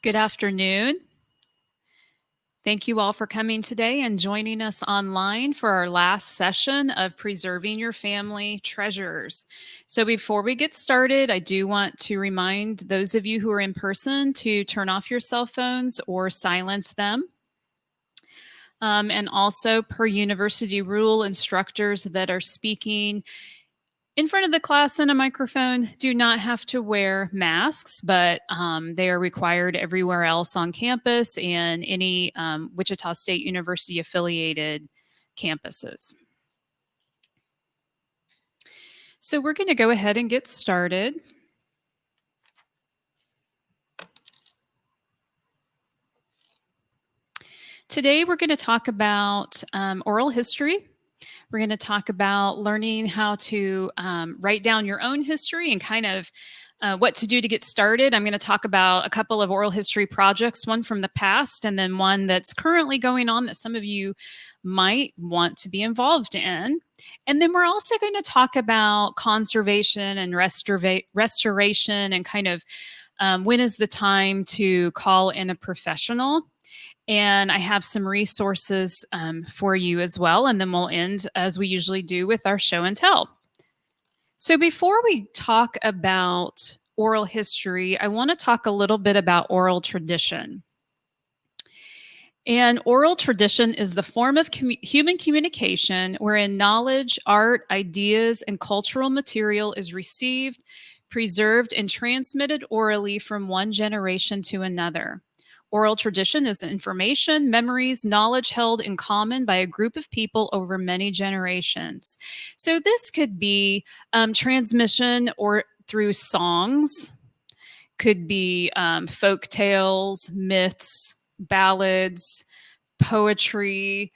Good afternoon. Thank you all for coming today and joining us online for our last session of Preserving Your Family Treasures. So before we get started, I do want to remind those of you who are in person to turn off your cell phones or silence them. And also, per university rule, instructors that are speaking in front of the class in a microphone do not have to wear masks, but they are required everywhere else on campus and any Wichita State University affiliated campuses. So we're going to go ahead and get started. Today we're going to talk about oral history. We're going to talk about learning how to write down your own history and kind of what to do to get started. I'm going to talk about a couple of oral history projects, one from the past and then one that's currently going on that some of you might want to be involved in. And then we're also going to talk about conservation and restoration and kind of when is the time to call in a professional. And I have some resources for you as well. And then we'll end, as we usually do, with our show and tell. So before we talk about oral history, I want to talk a little bit about oral tradition. And oral tradition is the form of human communication wherein knowledge, art, ideas, and cultural material is received, preserved, and transmitted orally from one generation to another. Oral tradition is information, memories, knowledge held in common by a group of people over many generations. So this could be transmission or through songs, could be folk tales, myths, ballads, poetry,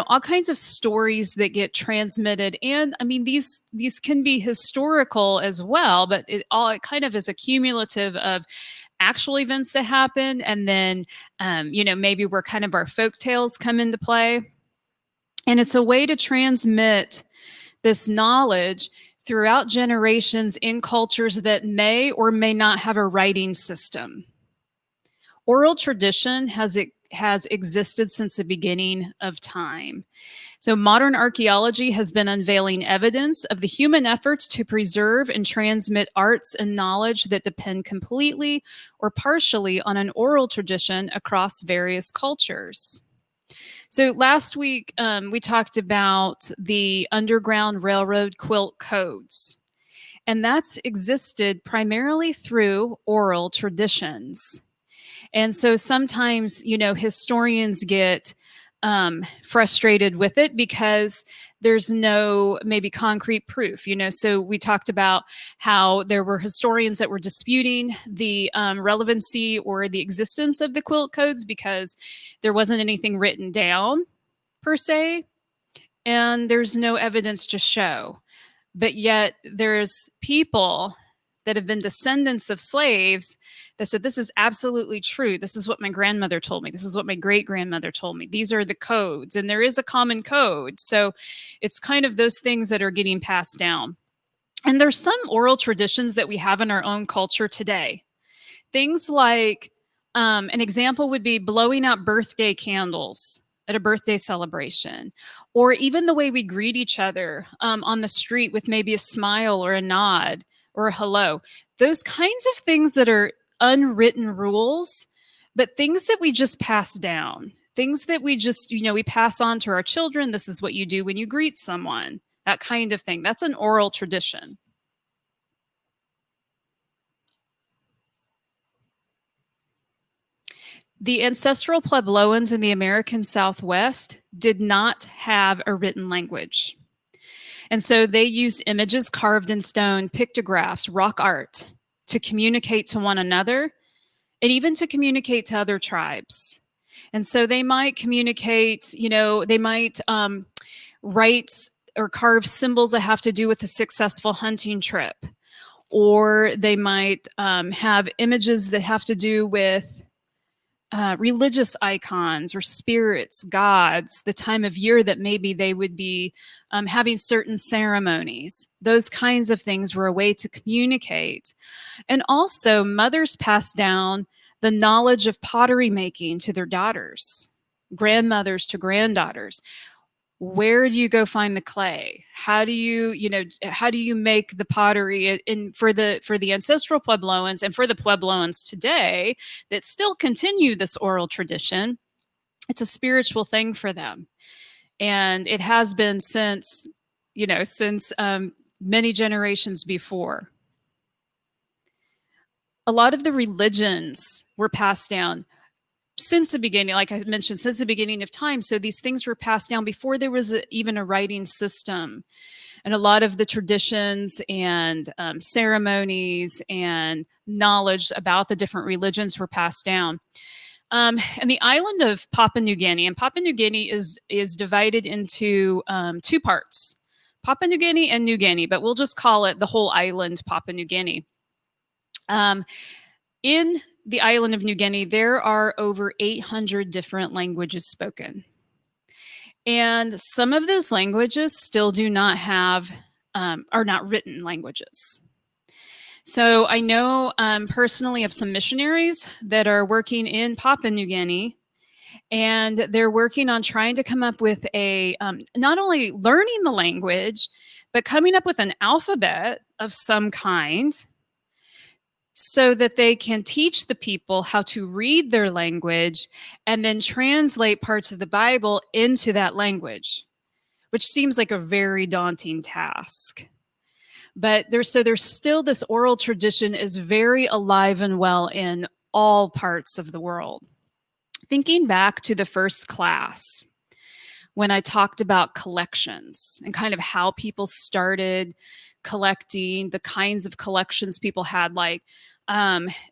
all kinds of stories that get transmitted. And I mean, these can be historical as well, but it kind of is a cumulative of actual events that happen. And then, maybe where kind of our folk tales come into play. And it's a way to transmit this knowledge throughout generations in cultures that may or may not have a writing system. Oral tradition has existed since the beginning of time. So modern archaeology has been unveiling evidence of the human efforts to preserve and transmit arts and knowledge that depend completely or partially on an oral tradition across various cultures. So last week, we talked about the Underground Railroad quilt codes, and that's existed primarily through oral traditions. And so sometimes, historians get frustrated with it because there's no maybe concrete proof, So we talked about how there were historians that were disputing the relevancy or the existence of the quilt codes because there wasn't anything written down per se, and there's no evidence to show. But yet there's people that have been descendants of slaves that said, this is absolutely true. This is what my grandmother told me. This is what my great-grandmother told me. These are the codes, and there is a common code. So it's kind of those things that are getting passed down. And there's some oral traditions that we have in our own culture today. Things like, an example would be blowing out birthday candles at a birthday celebration, or even the way we greet each other on the street with maybe a smile or a nod or a hello. Those kinds of things that are unwritten rules, but things that we just pass down, things that we just, we pass on to our children. This is what you do when you greet someone, that kind of thing. That's an oral tradition. The ancestral Puebloans in the American Southwest did not have a written language. And so they used images carved in stone, pictographs, rock art to communicate to one another and even to communicate to other tribes. And so they might communicate, they might write or carve symbols that have to do with a successful hunting trip. Or they might have images that have to do with religious icons or spirits, gods, the time of year that maybe they would be having certain ceremonies. Those kinds of things were a way to communicate. And also, mothers passed down the knowledge of pottery making to their daughters, grandmothers to granddaughters. Where do you go find the clay? How do how do you make the pottery for the ancestral Puebloans and for the Puebloans today that still continue this oral tradition? It's a spiritual thing for them. And it has been since, since many generations before. A lot of the religions were passed down since the beginning, like I mentioned, since the beginning of time. So these things were passed down before there was even a writing system. And a lot of the traditions and ceremonies and knowledge about the different religions were passed down. And the island of Papua New Guinea, and Papua New Guinea is divided into two parts, Papua New Guinea and New Guinea, but we'll just call it the whole island Papua New Guinea. In the island of New Guinea, there are over 800 different languages spoken. And some of those languages still do not have, are not written languages. So I know personally of some missionaries that are working in Papua New Guinea, and they're working on trying to come up with a, not only learning the language, but coming up with an alphabet of some kind so that they can teach the people how to read their language and then translate parts of the Bible into that language, which seems like a very daunting task. But there's still this oral tradition is very alive and well in all parts of the world. Thinking back to the first class, when I talked about collections and kind of how people started collecting, the kinds of collections people had, like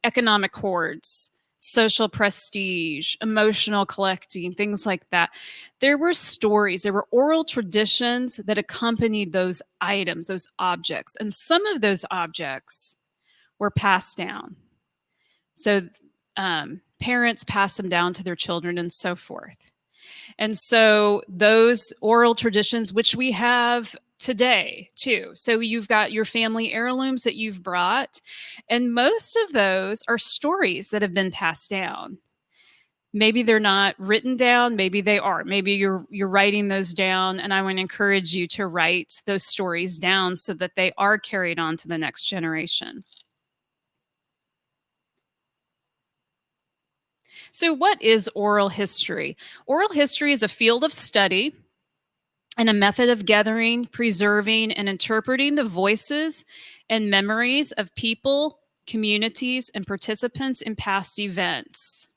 economic hoards, social prestige, emotional collecting, things like that. There were stories, there were oral traditions that accompanied those items, those objects. And some of those objects were passed down. So parents pass them down to their children and so forth. And so those oral traditions, which we have today too. So you've got your family heirlooms that you've brought, and most of those are stories that have been passed down. Maybe they're not written down, maybe they are. Maybe you're writing those down, and I want to encourage you to write those stories down so that they are carried on to the next generation. So what is oral history? Oral history is a field of study and a method of gathering, preserving, and interpreting the voices and memories of people, communities, and participants in past events.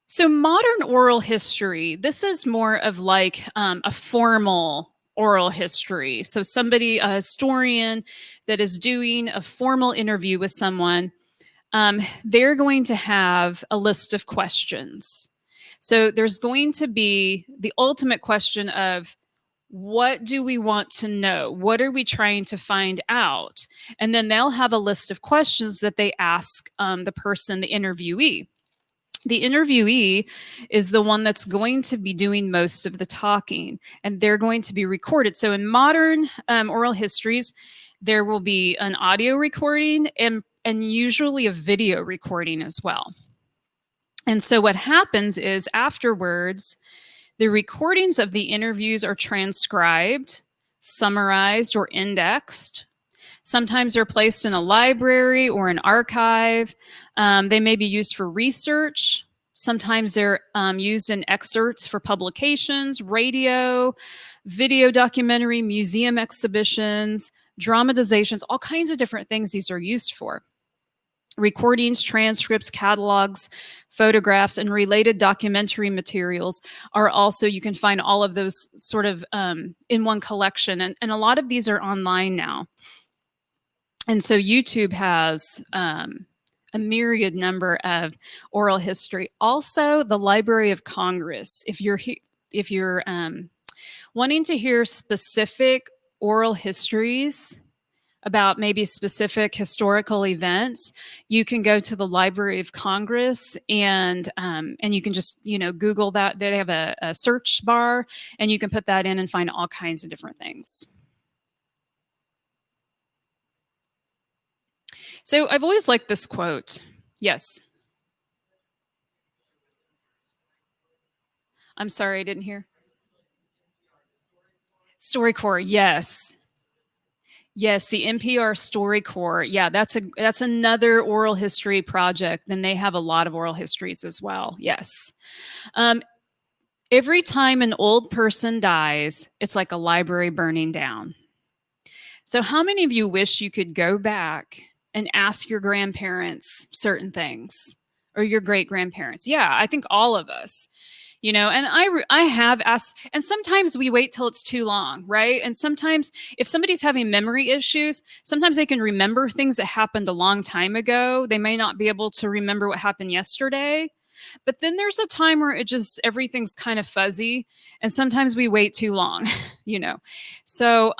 So modern oral history, this is more of like a formal oral history. So somebody, a historian that is doing a formal interview with someone, they're going to have a list of questions. So there's going to be the ultimate question of, what do we want to know? What are we trying to find out? And then they'll have a list of questions that they ask the person, the interviewee. The interviewee is the one that's going to be doing most of the talking, and they're going to be recorded. So in modern oral histories, there will be an audio recording and usually a video recording as well. And so what happens is afterwards, the recordings of the interviews are transcribed, summarized, or indexed. Sometimes they're placed in a library or an archive. They may be used for research. Sometimes they're used in excerpts for publications, radio, video documentary, museum exhibitions, dramatizations, all kinds of different things these are used for. Recordings, transcripts, catalogs, photographs, and related documentary materials are also, you can find all of those sort of in one collection. And a lot of these are online now. And so YouTube has a myriad number of oral history. Also, the Library of Congress. If you're wanting to hear specific oral histories about maybe specific historical events, you can go to the Library of Congress and you can just Google that. They have a search bar, and you can put that in and find all kinds of different things. So I've always liked this quote. Yes. I'm sorry, I didn't hear. StoryCorps, yes. Yes, the NPR StoryCorps. Yeah, that's another oral history project. Then they have a lot of oral histories as well. Yes. Um, every time an old person dies, it's like a library burning down. So, how many of you wish you could go back and ask your grandparents certain things or your great grandparents? Yeah, I think all of us, and I have asked, and sometimes we wait till it's too long, right? And sometimes if somebody's having memory issues, sometimes they can remember things that happened a long time ago. They may not be able to remember what happened yesterday. But then there's a time where it just everything's kind of fuzzy, and sometimes we wait too long, you know. So,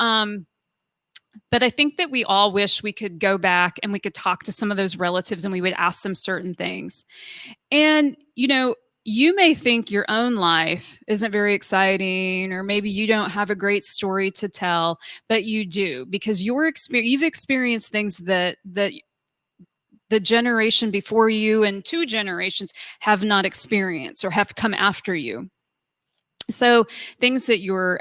but I think that we all wish we could go back and we could talk to some of those relatives and we would ask them certain things. And, you may think your own life isn't very exciting, or maybe you don't have a great story to tell, but you do because you've experienced things that the generation before you and two generations have not experienced or have come after you. So things that your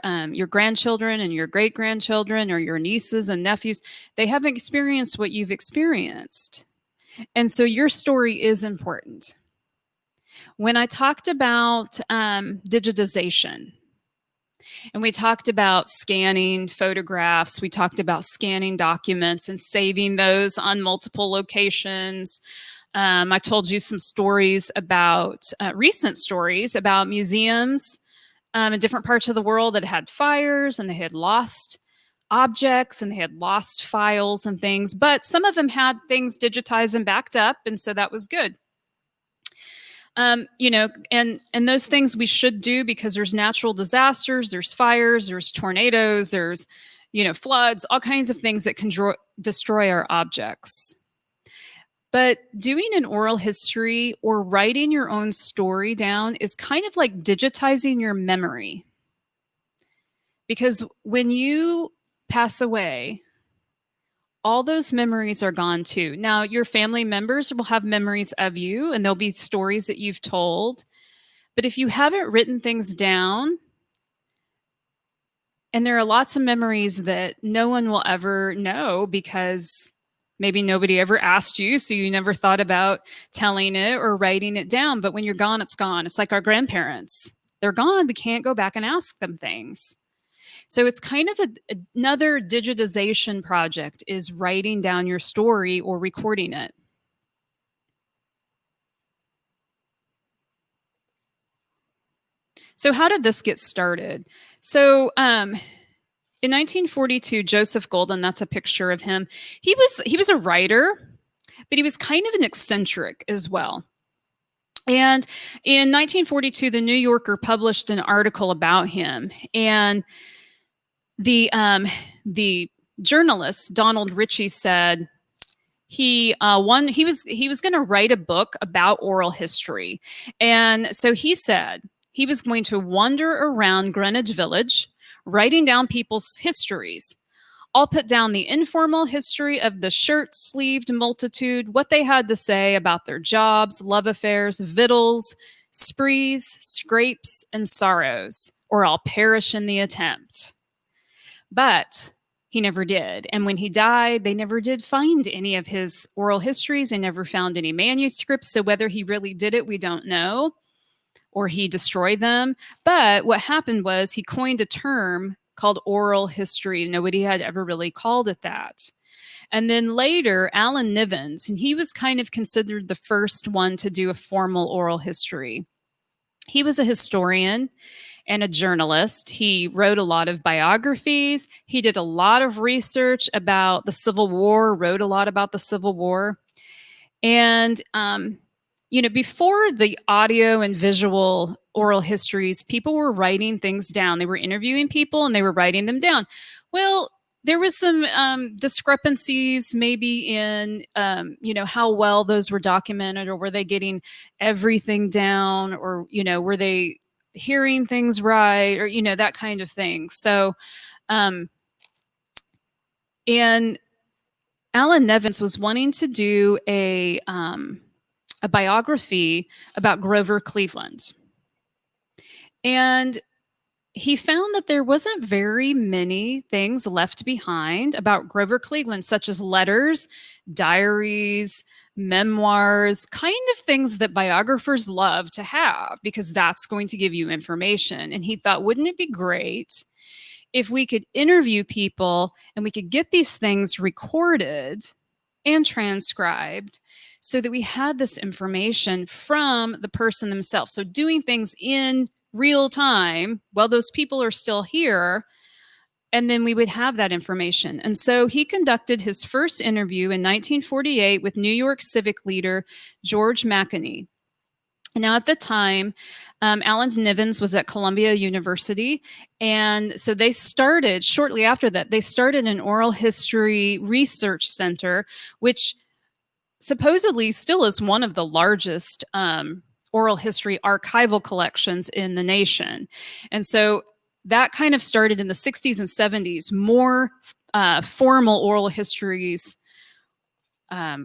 grandchildren and your great grandchildren or your nieces and nephews, they haven't experienced what you've experienced, and so your story is important. When I talked about digitization, and we talked about scanning photographs, we talked about scanning documents and saving those on multiple locations. I told you some stories about recent stories about museums in different parts of the world that had fires and they had lost objects and they had lost files and things, but some of them had things digitized and backed up, and so that was good. And those things we should do because there's natural disasters, there's fires, there's tornadoes, there's floods, all kinds of things that can destroy our objects. But doing an oral history or writing your own story down is kind of like digitizing your memory. Because when you pass away, all those memories are gone too. Now, your family members will have memories of you and there'll be stories that you've told. But if you haven't written things down, and there are lots of memories that no one will ever know because maybe nobody ever asked you, so you never thought about telling it or writing it down. But when you're gone, it's gone. It's like our grandparents. They're gone. We can't go back and ask them things. So it's kind of another digitization project is writing down your story or recording it. So how did this get started? So in 1942, Joseph Golden, that's a picture of him. He was a writer, but he was kind of an eccentric as well. And in 1942, the New Yorker published an article about him, and the journalist Donald Ritchie said he was going to write a book about oral history, and so he said he was going to wander around Greenwich Village, writing down people's histories. I'll put down the informal history of the shirt-sleeved multitude, what they had to say about their jobs, love affairs, victuals, sprees, scrapes, and sorrows, or I'll perish in the attempt. But he never did. And when he died, they never did find any of his oral histories. They never found any manuscripts. So whether he really did it, we don't know, or he destroyed them. But what happened was he coined a term called oral history. Nobody had ever really called it that. And then later, Alan Nivens, and he was kind of considered the first one to do a formal oral history. He was a historian and a journalist. He wrote a lot of biographies. He did a lot of research about the Civil War, wrote a lot about the Civil War. And, before the audio and visual oral histories, people were writing things down. They were interviewing people and they were writing them down. Well, there was some discrepancies maybe in, how well those were documented, or were they getting everything down, or, were they hearing things right, or, that kind of thing. So, and Alan Nevins was wanting to do a biography about Grover Cleveland. And he found that there wasn't very many things left behind about Grover Cleveland, such as letters, diaries, memoirs, kind of things that biographers love to have because that's going to give you information. And he thought, wouldn't it be great if we could interview people and we could get these things recorded and transcribed so that we had this information from the person themselves? So doing things in real time while those people are still here, and then we would have that information. And so he conducted his first interview in 1948 with New York civic leader George McKinney. Now, at the time, Alan Nivens was at Columbia University. And so they started, shortly after that, they started an oral history research center, which supposedly still is one of the largest oral history archival collections in the nation. And so that kind of started in the 60s and 70s. More formal oral histories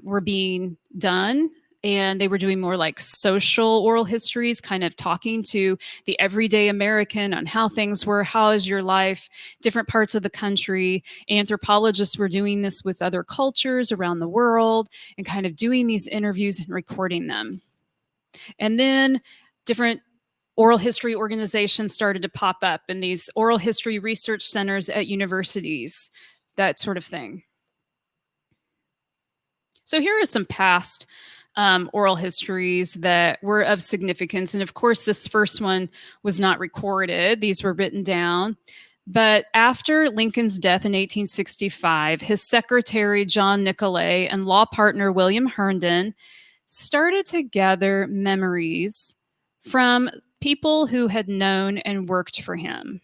were being done. And they were doing more like social oral histories, kind of talking to the everyday American on how things were, how is your life, different parts of the country. Anthropologists were doing this with other cultures around the world and kind of doing these interviews and recording them. And then different oral history organizations started to pop up in these oral history research centers at universities, that sort of thing. So here are some past oral histories that were of significance. And of course, this first one was not recorded. These were written down. But after Lincoln's death in 1865, his secretary, John Nicolay, and law partner, William Herndon, started to gather memories from people who had known and worked for him.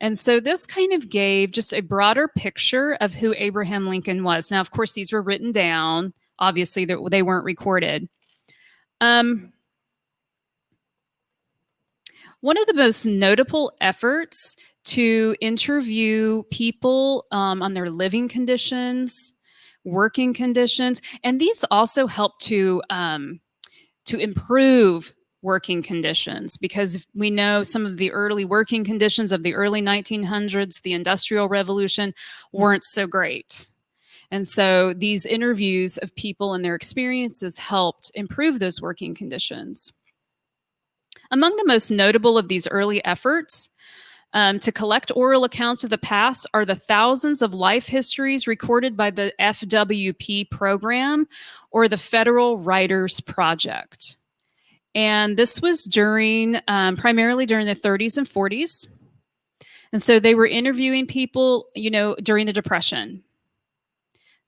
And so this kind of gave just a broader picture of who Abraham Lincoln was. Now, of course, these were written down. Obviously, they weren't recorded. One of the most notable efforts to interview people on their living conditions, working conditions, and these also help to improve working conditions, because we know some of the early working conditions of the early 1900s, the Industrial Revolution, weren't so great. And so these interviews of people and their experiences helped improve those working conditions. Among the most notable of these early efforts to collect oral accounts of the past are the thousands of life histories recorded by the FWP program, or the Federal Writers Project. And this was primarily during the 30s and 40s. And so they were interviewing people, during the Depression.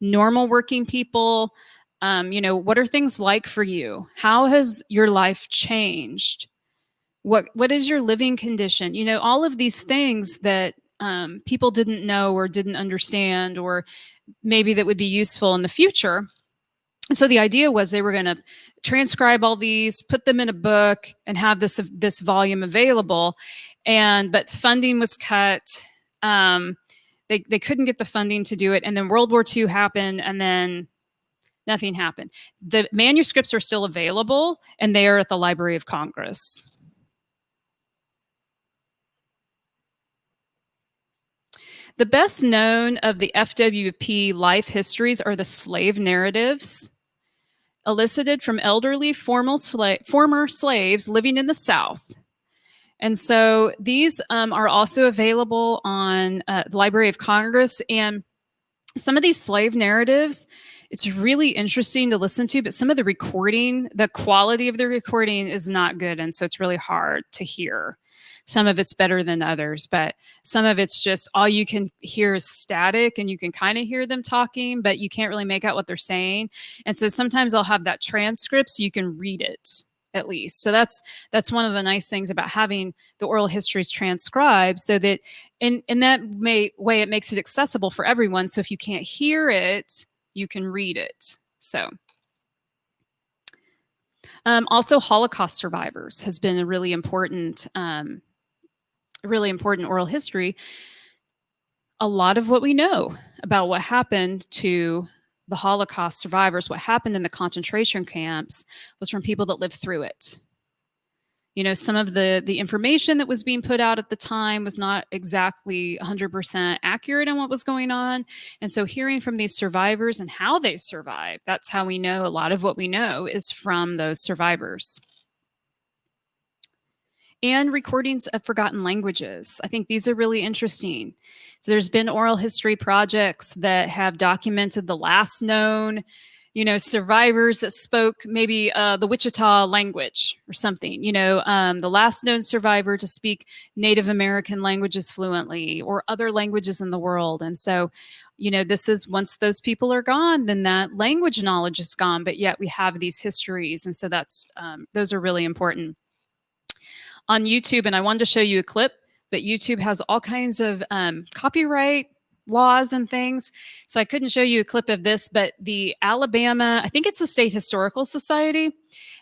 Normal working people, what are things like for you? How has your life changed? What is your living condition? All of these things that people didn't know or didn't understand, or maybe that would be useful in the future. So the idea was they were going to transcribe all these, put them in a book, and have this volume available. But funding was cut. They couldn't get the funding to do it. And then World War II happened, and then nothing happened. The manuscripts are still available, and they are at the Library of Congress. The best known of the FWP life histories are the slave narratives, elicited from elderly former slaves living in the South. And so these are also available on the Library of Congress. And some of these slave narratives, it's really interesting to listen to, but some of the quality of the recording is not good. And so it's really hard to hear. Some of it's better than others, but some of it's just all you can hear is static, and you can kind of hear them talking, but you can't really make out what they're saying. And so sometimes I'll have that transcript so you can read it at least. So that's one of the nice things about having the oral histories transcribed, so that in that way it makes it accessible for everyone. So if you can't hear it, you can read it. So also, Holocaust survivors has been a really important oral history. A lot of what we know about what happened to the Holocaust survivors, what happened in the concentration camps, was from people that lived through it. Some of the information that was being put out at the time was not exactly 100% accurate on what was going on. And so hearing from these survivors and how they survived, that's how we know a lot of what we know is from those survivors. And recordings of forgotten languages. I think these are really interesting. So there's been oral history projects that have documented the last known survivors that spoke maybe the Wichita language or something, the last known survivor to speak Native American languages fluently or other languages in the world. And so, this is once those people are gone, then that language knowledge is gone, but yet we have these histories. And so those are really important. On YouTube, and I wanted to show you a clip, but YouTube has all kinds of copyright laws and things. So I couldn't show you a clip of this, but the Alabama, I think it's the State Historical Society,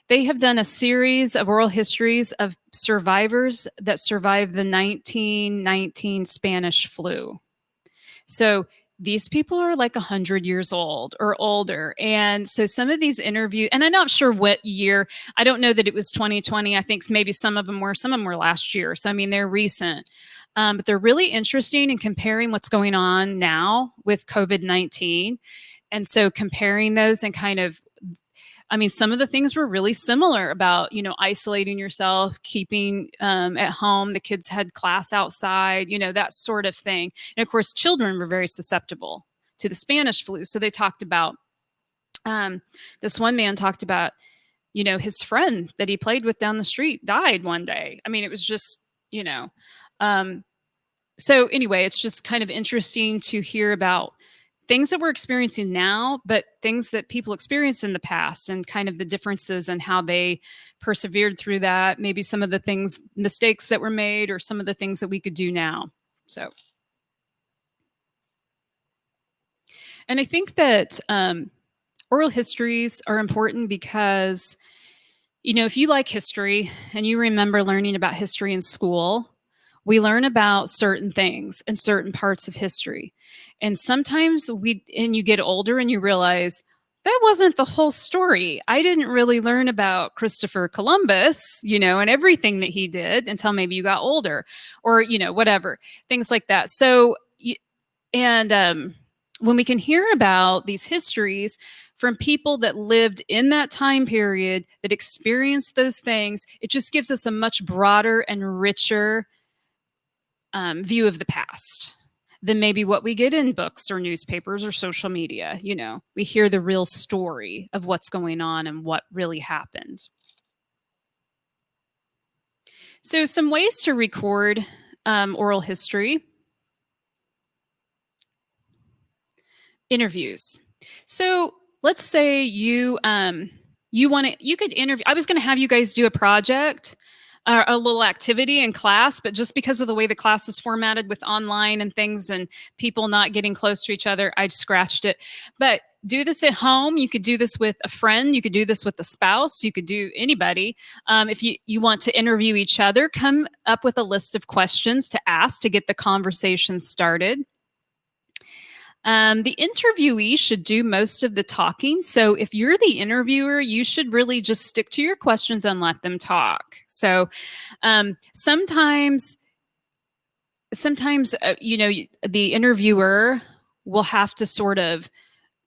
they have done a series of oral histories of survivors that survived the 1919 Spanish flu. So these people are like 100 years old or older. And so some of these interviews, and I'm not sure what year, I don't know that it was 2020. I think maybe some of them were last year. So, I mean, they're recent. But they're really interesting in comparing what's going on now with COVID-19. And so comparing those and some of the things were really similar about, isolating yourself, keeping at home. The kids had class outside, that sort of thing. And of course, children were very susceptible to the Spanish flu. So they talked about, this one man talked about, his friend that he played with down the street died one day. I mean, it was just, so anyway, it's just kind of interesting to hear about things that we're experiencing now, but things that people experienced in the past and kind of the differences and how they persevered through that. Maybe some of the mistakes that were made or some of the things that we could do now. So, and I think that oral histories are important because, if you like history and you remember learning about history in school, we learn about certain things and certain parts of history. And sometimes you get older and you realize that wasn't the whole story. I didn't really learn about Christopher Columbus, and everything that he did until maybe you got older or, whatever, things like that. So, when we can hear about these histories from people that lived in that time period, that experienced those things, it just gives us a much broader and richer view of the past than maybe what we get in books or newspapers or social media. We hear the real story of what's going on and what really happened. So some ways to record oral history. Interviews. So let's say you could interview. I was going to have you guys do a project, a little activity in class, but just because of the way the class is formatted with online and things and people not getting close to each other, I scratched it. But do this at home. You could do this with a friend. You could do this with a spouse. You could do anybody. If you want to interview each other, come up with a list of questions to ask to get the conversation started. The interviewee should do most of the talking. So if you're the interviewer, you should really just stick to your questions and let them talk. So sometimes the interviewer will have to sort of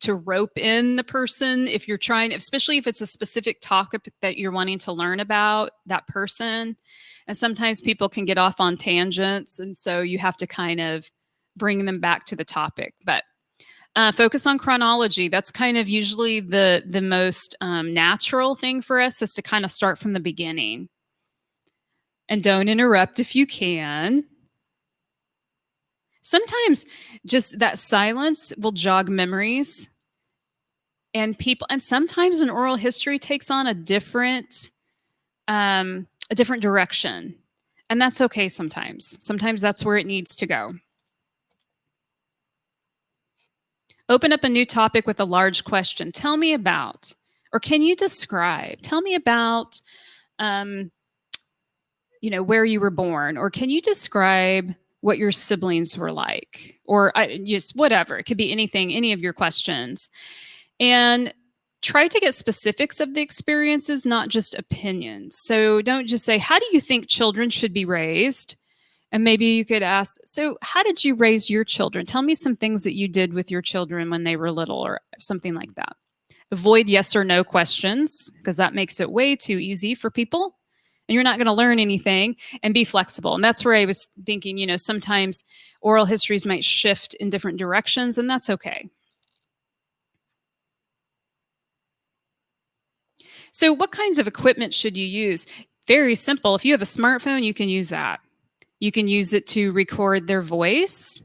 to rope in the person if you're trying, especially if it's a specific topic that you're wanting to learn about that person. And sometimes people can get off on tangents. And so you have to kind of bring them back to the topic. But focus on chronology. That's kind of usually the most natural thing for us, is to kind of start from the beginning. And don't interrupt if you can. Sometimes just that silence will jog memories. And sometimes an oral history takes on a different direction. And that's okay sometimes. Sometimes that's where it needs to go. Open up a new topic with a large question. Tell me about, or can you describe? Tell me about, where you were born, or can you describe what your siblings were like, or just whatever. It could be anything, any of your questions. And Try to get specifics of the experiences, not just opinions. So don't just say, how do you think children should be raised? And maybe you could ask, so how did you raise your children? Tell me some things that you did with your children when they were little, or something like that. Avoid yes or no questions, because that makes it way too easy for people. And you're not going to learn anything. And be flexible. And that's where I was thinking, sometimes oral histories might shift in different directions, and that's okay. So, what kinds of equipment should you use? Very simple. If you have a smartphone, you can use that. You can use it to record their voice.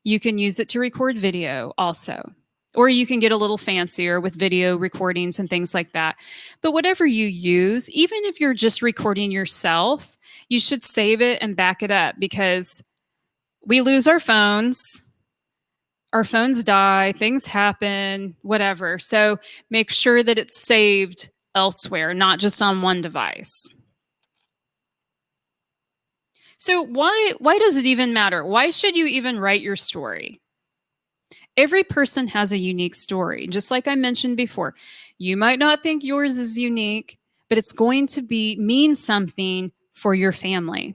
You can use it to record video also. Or you can get a little fancier with video recordings and things like that. But whatever you use, even if you're just recording yourself, you should save it and back it up, because we lose our phones. Our phones die, things happen, whatever. So make sure that it's saved elsewhere, not just on one device. So why does it even matter? Why should you even write your story? Every person has a unique story. Just like I mentioned before, you might not think yours is unique, but it's going to mean something for your family.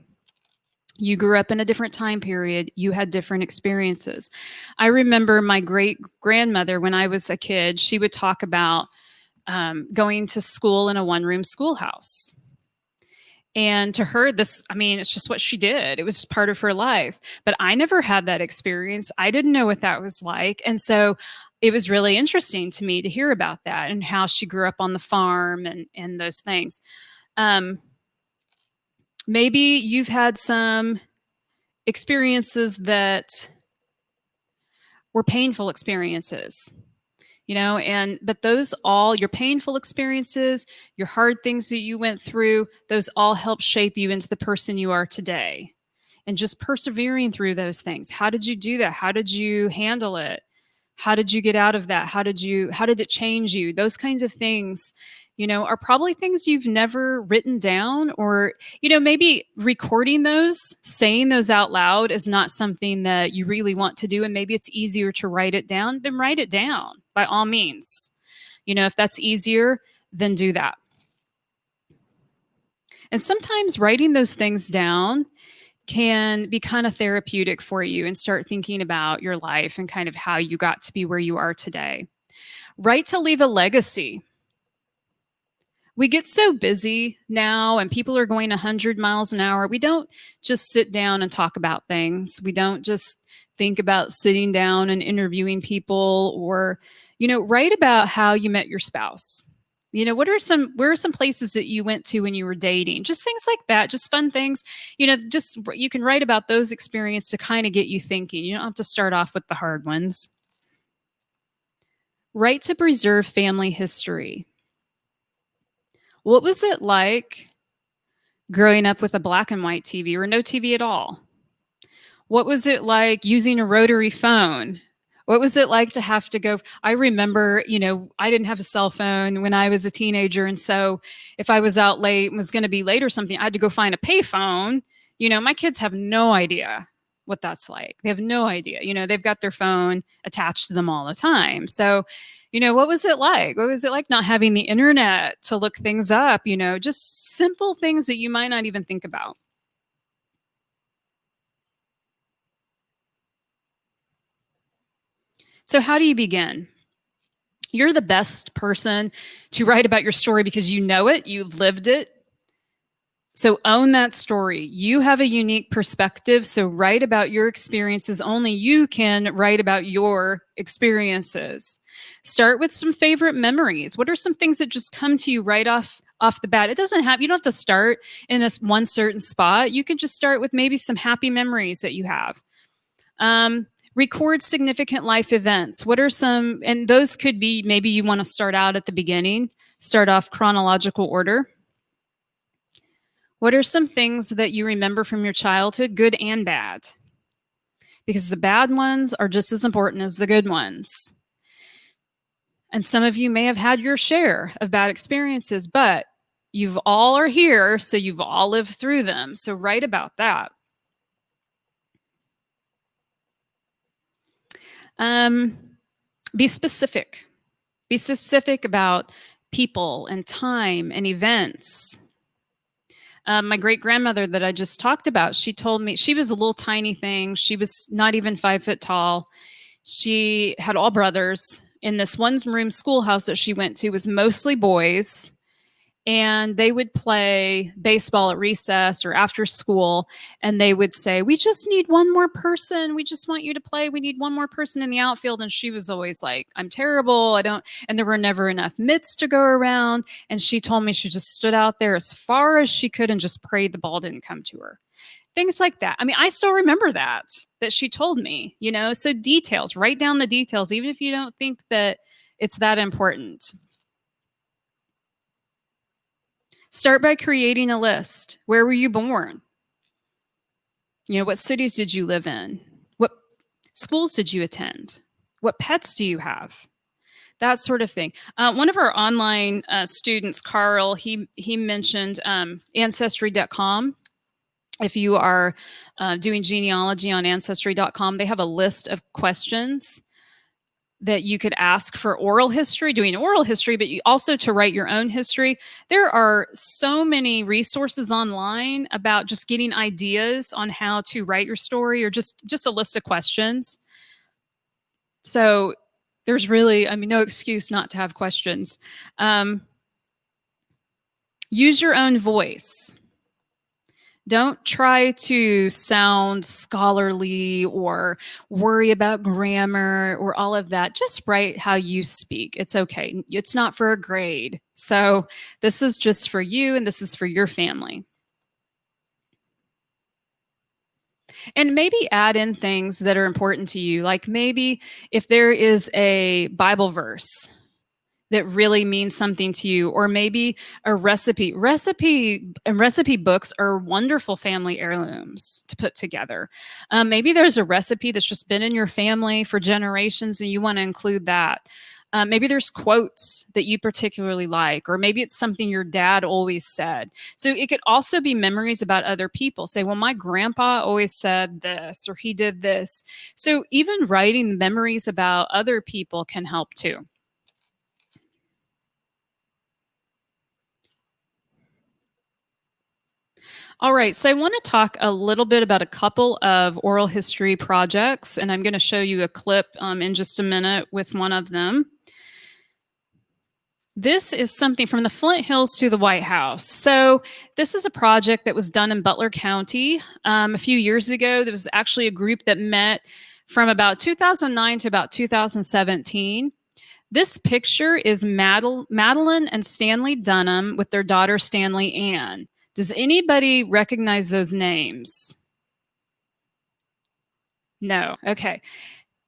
You grew up in a different time period. You had different experiences. I remember my great grandmother, when I was a kid, she would talk about going to school in a one-room schoolhouse. And to her, it's just what she did. It was part of her life. But I never had that experience. I didn't know what that was like. And so it was really interesting to me to hear about that and how she grew up on the farm and those things. Maybe you've had some experiences that were painful experiences, but those all, your painful experiences, your hard things that you went through, those all help shape you into the person you are today. And just persevering through those things. How did you do that? How did you handle it? How did you get out of that? How did it change you? Those kinds of things, are probably things you've never written down, or, maybe recording those, saying those out loud is not something that you really want to do. And maybe it's easier to write it down. Then write it down by all means. If that's easier, then do that. And sometimes writing those things down can be kind of therapeutic for you, and start thinking about your life and kind of how you got to be where you are today. Write to leave a legacy. We get so busy now, and people are going 100 miles an hour. We don't just sit down and talk about things. We don't just think about sitting down and interviewing people, or, write about how you met your spouse. Where are some places that you went to when you were dating? Just things like that, just fun things. Just you can write about those experiences to kind of get you thinking. You don't have to start off with the hard ones. Write to preserve family history. What was it like growing up with a black and white TV or no TV at all? What was it like using a rotary phone? What was it like to have to go? I remember, I didn't have a cell phone when I was a teenager. And so if I was out late and was going to be late or something, I had to go find a payphone. My kids have no idea what that's like. They have no idea. They've got their phone attached to them all the time. So, what was it like? What was it like not having the internet to look things up? Just simple things that you might not even think about. So how do you begin? You're the best person to write about your story because you know it, you've lived it. So own that story. You have a unique perspective, so write about your experiences. Only you can write about your experiences. Start with some favorite memories. What are some things that just come to you right off the bat? You don't have to start in this one certain spot. You can just start with maybe some happy memories that you have. Record significant life events. What are some, and those could be, maybe you want to start out at the beginning, start off chronological order. What are some things that you remember from your childhood, good and bad? Because the bad ones are just as important as the good ones. And some of you may have had your share of bad experiences, but you've all are here, so you've all lived through them. So write about that. Be specific. Be specific about people and time and events. My great grandmother that I just talked about, she told me she was a little tiny thing. She was not even 5 foot tall. She had all brothers. In this one room schoolhouse that she went to was mostly boys, and they would play baseball at recess or after school, and they would say, we just need one more person, we just want you to play, we need one more person in the outfield. And she was always like, I'm terrible, I don't. And there were never enough mitts to go around, and she told me she just stood out there as far as she could and just prayed the ball didn't come to her. Things like that. I mean, I still remember that she told me, so details, write down the details even if you don't think that it's that important. Start by creating a list. Where were you born? What cities did you live in? What schools did you attend? What pets do you have? That sort of thing. One of our online students, Carl, he mentioned Ancestry.com. If you are doing genealogy on Ancestry.com, they have a list of questions that you could ask for oral history, doing oral history, but you also to write your own history. There are so many resources online about just getting ideas on how to write your story, or just a list of questions. So there's really, no excuse not to have questions. Use your own voice. Don't try to sound scholarly or worry about grammar or all of that. Just write how you speak. It's okay. It's not for a grade. So this is just for you, and this is for your family. And maybe add in things that are important to you. Like maybe if there is a Bible verse that really means something to you, or maybe a recipe books are wonderful family heirlooms to put together. Maybe there's a recipe that's just been in your family for generations and you want to include that. Maybe there's quotes that you particularly like, or maybe it's something your dad always said. So it could also be memories about other people. Say, well, my grandpa always said this, or he did this. So even writing memories about other people can help too. All right, so I want to talk a little bit about a couple of oral history projects, and I'm going to show you a clip in just a minute with one of them. This is something from the Flint Hills to the White House. So this is a project that was done in Butler County a few years ago. There was actually a group that met from about 2009 to about 2017. This picture is Madeline and Stanley Dunham with their daughter Stanley Ann. Does anybody recognize those names? No. Okay.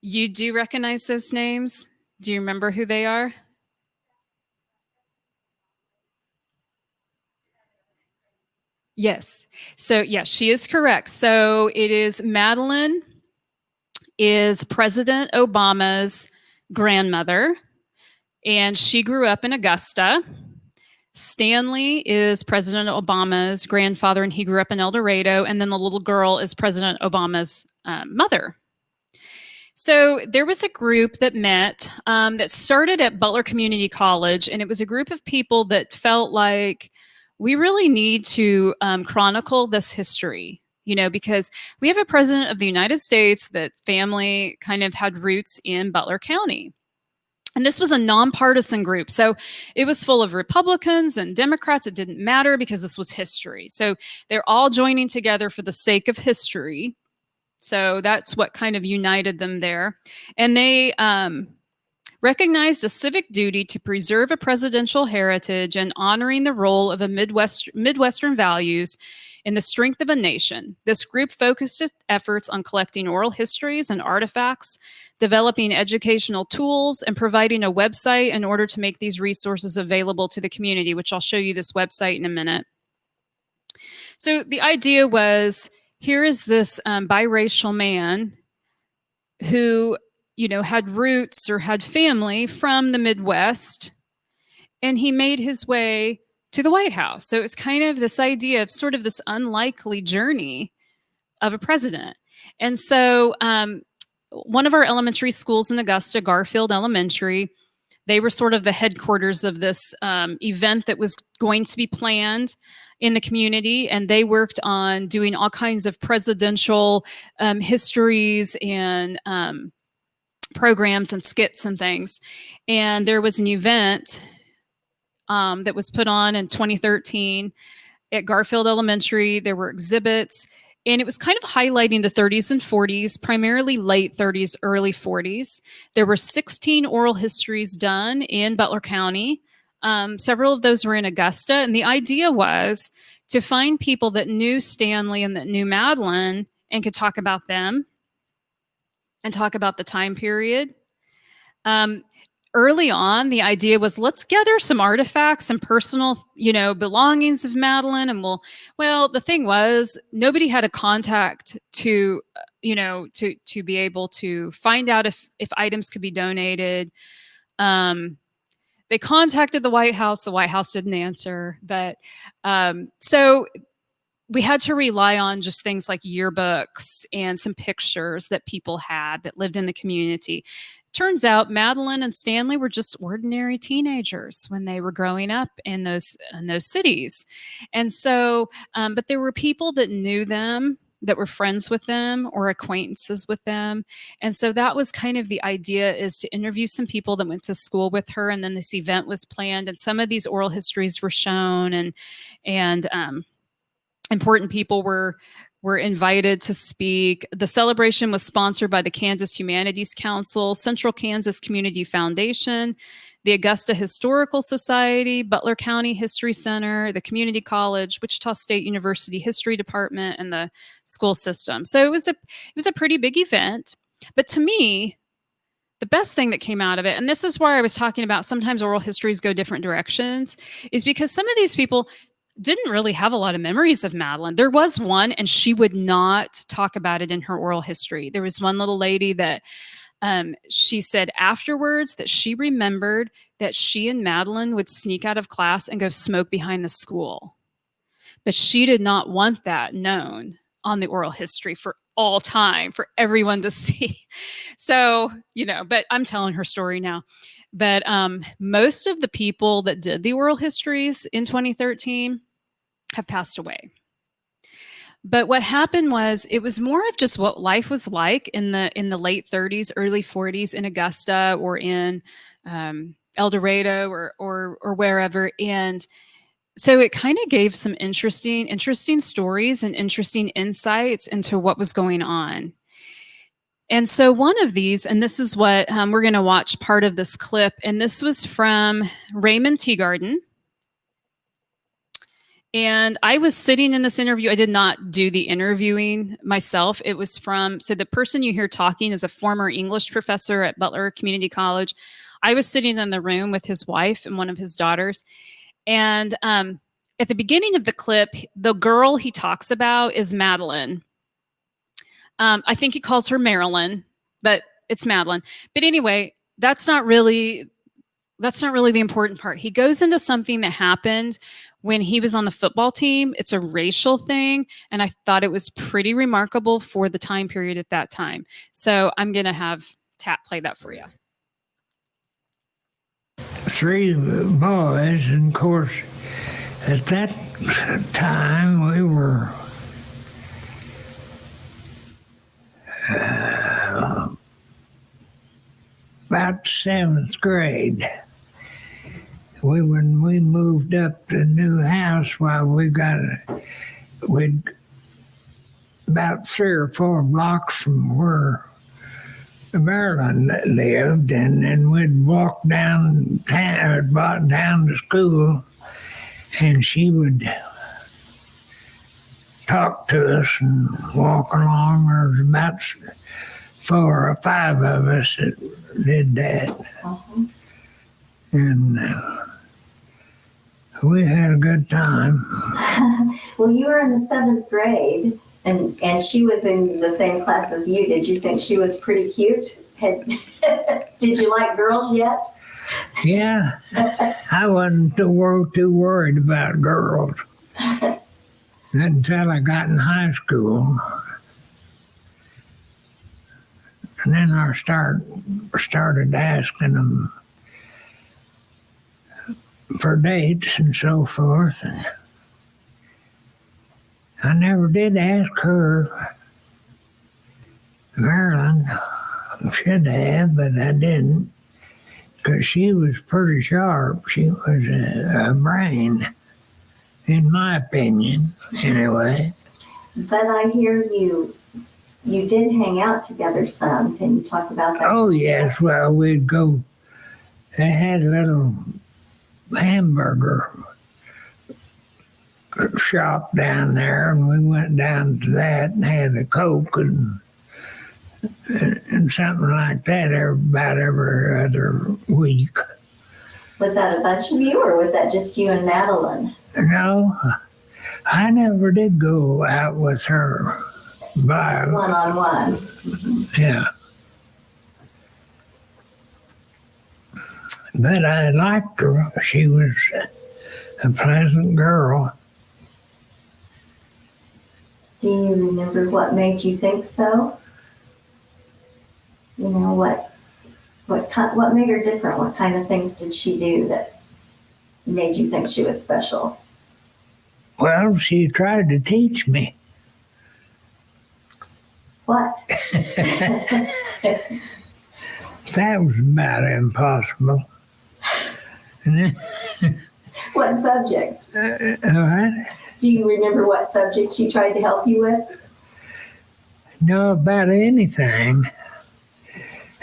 You do recognize those names? Do you remember who they are? Yes. So, yeah, she is correct. So, it is Madeline is President Obama's grandmother, and she grew up in Augusta. Stanley is President Obama's grandfather, and he grew up in El Dorado. And then the little girl is President Obama's mother. So there was a group that met that started at Butler Community College, and it was a group of people that felt like we really need to chronicle this history, because we have a president of the United States that family kind of had roots in Butler County. And this was a nonpartisan group. So it was full of Republicans and Democrats. It didn't matter because this was history. So they're all joining together for the sake of history. So that's what kind of united them there. And they recognized a civic duty to preserve a presidential heritage and honoring the role of a Midwestern values in the strength of a nation. This group focused its efforts on collecting oral histories and artifacts, developing educational tools, and providing a website in order to make these resources available to the community, which I'll show you this website in a minute. So the idea was, here is this biracial man who, had roots or had family from the Midwest, and he made his way to the White House. So it's kind of this idea of sort of this unlikely journey of a president. And so one of our elementary schools in Augusta, Garfield Elementary, They were sort of the headquarters of this event that was going to be planned in the community, and they worked on doing all kinds of presidential histories and programs and skits and things. And there was an event that was put on in 2013 at Garfield Elementary. There were exhibits, and it was kind of highlighting the 30s and 40s, primarily late 30s, early 40s. There were 16 oral histories done in Butler County. Several of those were in Augusta, and the idea was to find people that knew Stanley and that knew Madeline and could talk about them and talk about the time period. Early on, the idea was, let's gather some artifacts and personal, belongings of Madeline. And the thing was, nobody had a contact to be able to find out if items could be donated. They contacted the White House. The White House didn't answer. But so we had to rely on just things like yearbooks and some pictures that people had that lived in the community. Turns out Madeline and Stanley were just ordinary teenagers when they were growing up in those cities. And so, but there were people that knew them, that were friends with them or acquaintances with them. And so that was kind of the idea, is to interview some people that went to school with her. And then this event was planned, and some of these oral histories were shown, and important people were invited to speak. The celebration was sponsored by the Kansas Humanities Council, Central Kansas Community Foundation, the Augusta Historical Society, Butler County History Center, the Community College, Wichita State University History Department, and the school system. So it was a pretty big event. But to me, the best thing that came out of it, and this is why I was talking about sometimes oral histories go different directions, is because some of these people didn't really have a lot of memories of Madeline. There was one, and she would not talk about it in her oral history. There was one little lady that she said afterwards that she remembered that she and Madeline would sneak out of class and go smoke behind the school. But she did not want that known on the oral history for all time, for everyone to see. So, but I'm telling her story now. But most of the people that did the oral histories in 2013 have passed away. But what happened was, it was more of just what life was like in the late 30s, early 40s in Augusta or in El Dorado or wherever. And so it kind of gave some interesting stories and interesting insights into what was going on. And so one of these, and this is what we're going to watch part of this clip, and this was from Raymond Teagarden. And I was sitting in this interview. I did not do the interviewing myself. It was so the person you hear talking is a former English professor at Butler Community College. I was sitting in the room with his wife and one of his daughters. And at the beginning of the clip, the girl he talks about is Madeline. I think he calls her Marilyn, but it's Madeline. But anyway, that's not really the important part. He goes into something that happened when he was on the football team. It's a racial thing, and I thought it was pretty remarkable for the time period at that time. So I'm going to have Tat play that for you. 3 boys, and of course, at that time we were about 7th grade. When we moved up to the new house, we'd about 3 or 4 blocks from where Marilyn lived, and then we'd walk down to school, and she would talk to us and walk along. There was about 4 or 5 of us that did that. Uh-huh. And we had a good time. Well, you were in the 7th grade, and she was in the same class as you. Did you think she was pretty cute? Did you like girls yet? Yeah, I wasn't too worried about girls. Not until I got in high school. And then I started asking them for dates and so forth. And I never did ask her, Marilyn. I should have, but I didn't, because she was pretty sharp. She was a brain, in my opinion, anyway. But I hear you did hang out together some. Can you talk about that? Oh, yes. Well, we'd go, they had a little hamburger shop down there, and we went down to that and had a Coke and something like that about every other week. Was that a bunch of you, or was that just you and Madeline? No, I never did go out with her. One-on-one. Yeah. But I liked her. She was a pleasant girl. Do you remember what made you think so? You know, what made her different? What kind of things did she do that made you think she was special? Well, she tried to teach me. What? That was about impossible. What subjects? What? Do you remember what subject she tried to help you with? No, about anything.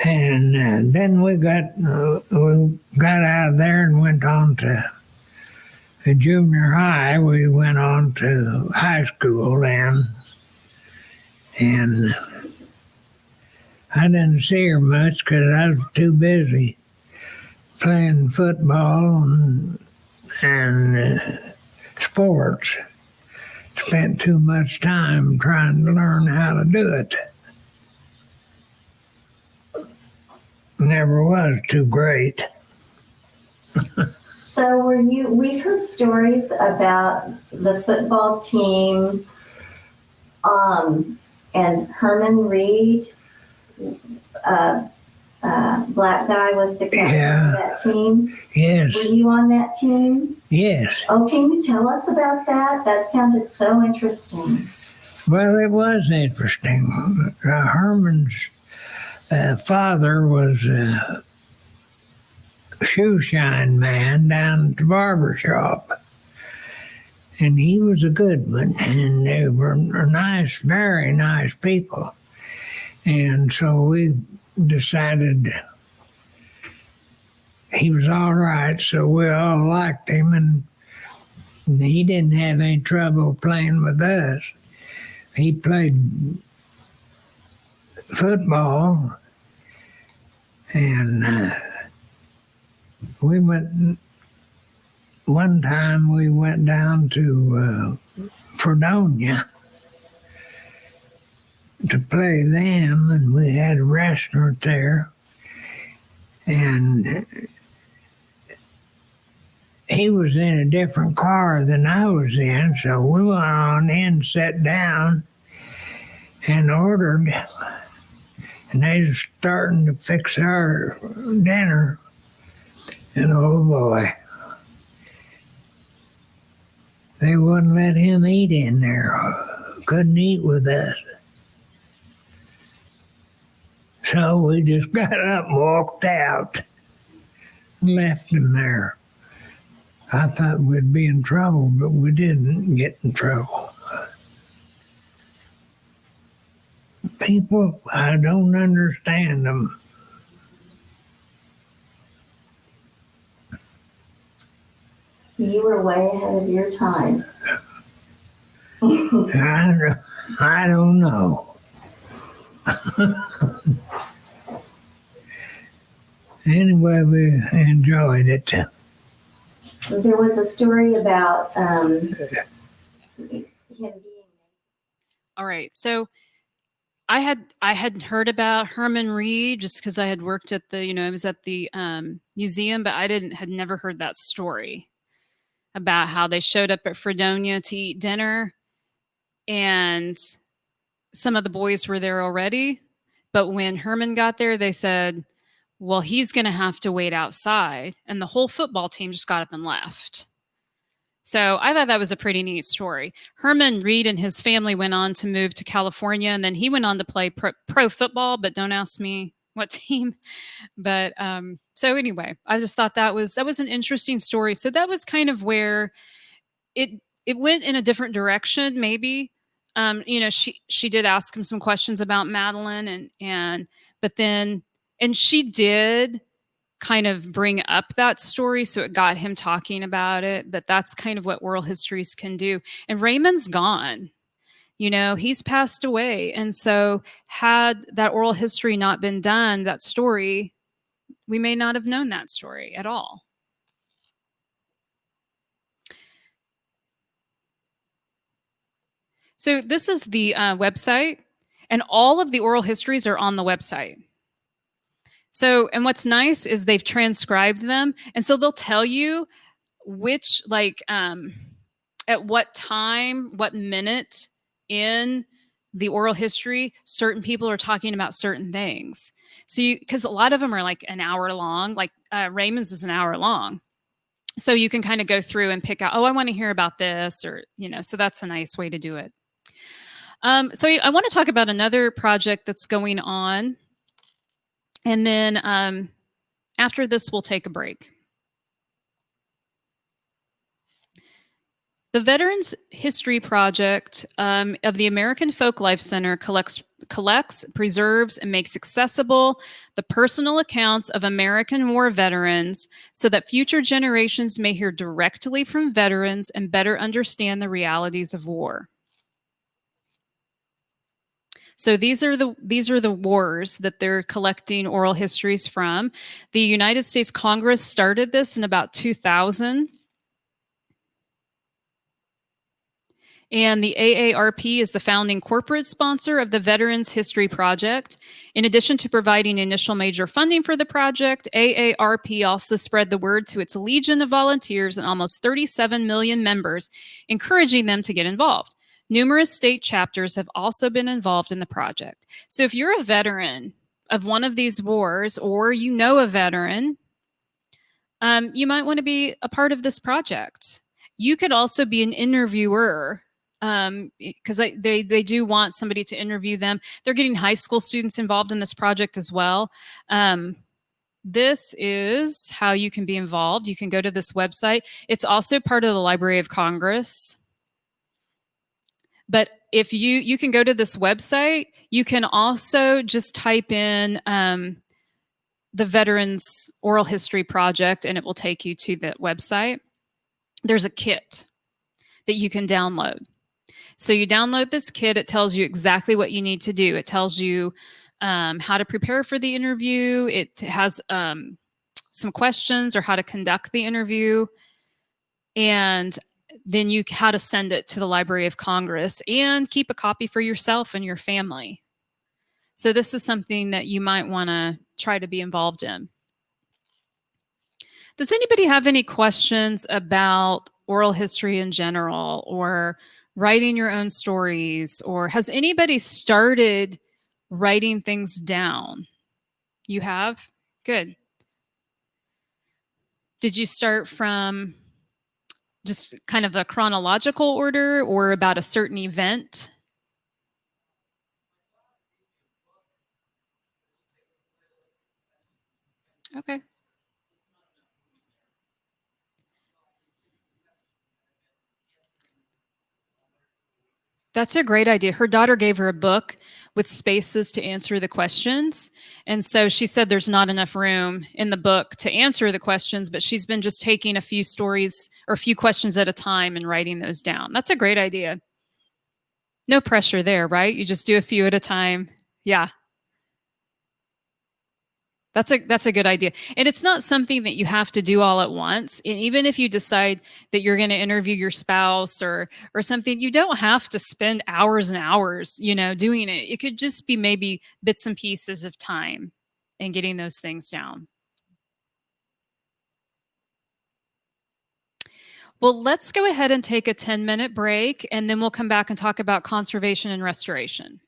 And then we got out of there and went on to the junior high. We went on to high school then, and I didn't see her much because I was too busy playing football and sports. Spent too much time trying to learn how to do it. Never was too great. So we've heard stories about the football team, and Herman Reed, black guy, was the captain of that team. Yes. Were you on that team? Yes. Oh, can you tell us about that? That sounded so interesting. Well, it was interesting. Herman's father was a shoe shine man down at the barber shop. And he was a good one. And they were nice, very nice people. And so we decided he was all right, so we all liked him, and he didn't have any trouble playing with us. He played football, and one time we went down to Fredonia to play them, and we had a restaurant there, and he was in a different car than I was in, so we went on in, sat down, and ordered, and they was starting to fix our dinner, and oh boy, they wouldn't let him eat in there, couldn't eat with us. So we just got up and walked out and left him there. I thought we'd be in trouble, but we didn't get in trouble. People, I don't understand them. You were way ahead of your time. I don't know. Anyway, we enjoyed it. There was a story about him being. All right. So I hadn't heard about Herman Reed just because I had worked at I was at the museum, but had never heard that story about how they showed up at Fredonia to eat dinner, and some of the boys were there already. But when Herman got there, they said, Well, he's going to have to wait outside. And the whole football team just got up and left. So I thought that was a pretty neat story. Herman Reed and his family went on to move to California, and then he went on to play pro football, but don't ask me what team. But so anyway, I just thought that was an interesting story. So that was kind of where it went in a different direction, maybe. She did ask him some questions about Madeline, but then she did kind of bring up that story, so it got him talking about it. But that's kind of what oral histories can do. And Raymond's gone. He's passed away. And so had that oral history not been done, that story, we may not have known that story at all. So this is the website, and all of the oral histories are on the website. So, and what's nice is they've transcribed them. And so they'll tell you which, at what time, what minute in the oral history, certain people are talking about certain things. So because a lot of them are like an hour long, like Raymond's is an hour long. So you can kind of go through and pick out, oh, I want to hear about this, or, so that's a nice way to do it. So I want to talk about another project that's going on. And then after this, we'll take a break. The Veterans History Project of the American Folklife Center collects, preserves, and makes accessible the personal accounts of American war veterans so that future generations may hear directly from veterans and better understand the realities of war. So these are the wars that they're collecting oral histories from. The United States Congress started this in about 2000. And the AARP is the founding corporate sponsor of the Veterans History Project. In addition to providing initial major funding for the project, AARP also spread the word to its legion of volunteers and almost 37 million members, encouraging them to get involved. Numerous state chapters have also been involved in the project. So if you're a veteran of one of these wars, or you know a veteran, you might want to be a part of this project. You could also be an interviewer, because they do want somebody to interview them. They're getting high school students involved in this project as well. This is how you can be involved. You can go to this website. It's also part of the Library of Congress. But if you can go to this website, you can also just type in the Veterans Oral History Project, and it will take you to the website. There's a kit that you can download. So you download this kit. It tells you exactly what you need to do. It tells you how to prepare for the interview. It has some questions or how to conduct the interview. And then how to send it to the Library of Congress and keep a copy for yourself and your family. So this is something that you might want to try to be involved in. Does anybody have any questions about oral history in general, or writing your own stories, or has anybody started writing things down? You have? Good. Did you start from just kind of a chronological order, or about a certain event? Okay. That's a great idea. Her daughter gave her a book with spaces to answer the questions. And so she said there's not enough room in the book to answer the questions, but she's been just taking a few stories or a few questions at a time and writing those down. That's a great idea. No pressure there, right? You just do a few at a time. Yeah. That's a good idea. And it's not something that you have to do all at once. And even if you decide that you're going to interview your spouse or something, you don't have to spend hours and hours, doing it. It could just be maybe bits and pieces of time and getting those things down. Well, let's go ahead and take a 10-minute break, and then we'll come back and talk about conservation and restoration.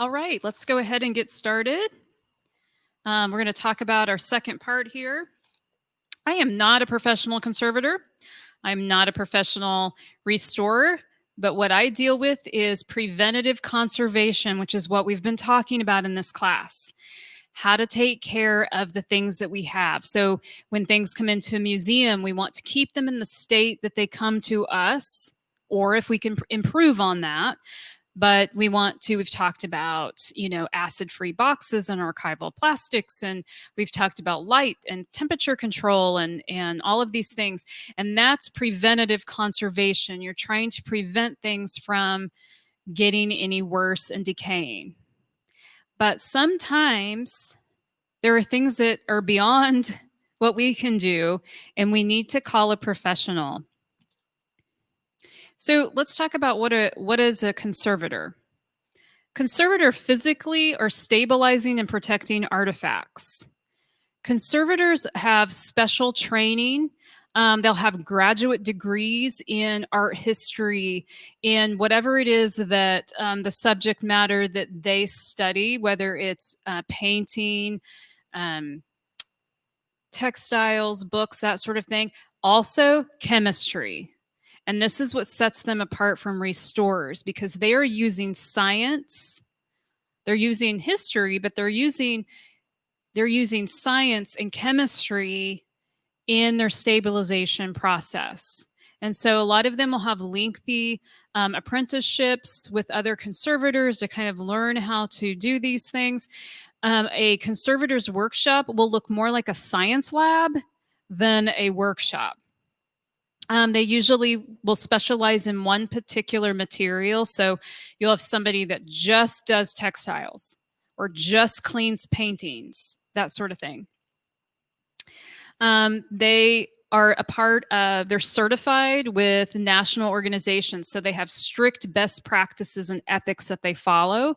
All right, let's go ahead and get started. We're going to talk about our second part here. I am not a professional conservator. I'm not a professional restorer, but what I deal with is preventative conservation, which is what we've been talking about in this class. How to take care of the things that we have. So when things come into a museum, we want to keep them in the state that they come to us, or if we can improve on that. But we want to, we've talked about, acid-free boxes and archival plastics, and we've talked about light and temperature control and all of these things. And that's preventative conservation. You're trying to prevent things from getting any worse and decaying. But sometimes there are things that are beyond what we can do, and we need to call a professional. So let's talk about what is a conservator. Conservator physically are stabilizing and protecting artifacts. Conservators have special training. They'll have graduate degrees in art history, in whatever it is that the subject matter that they study, whether it's painting, textiles, books, that sort of thing. Also, chemistry. And this is what sets them apart from restorers, because they are using science. They're using history, but they're using science and chemistry in their stabilization process. And so a lot of them will have lengthy apprenticeships with other conservators to kind of learn how to do these things. A conservator's workshop will look more like a science lab than a workshop. They usually will specialize in one particular material. So you'll have somebody that just does textiles or just cleans paintings, that sort of thing. They are a part of, they're certified with national organizations. So they have strict best practices and ethics that they follow,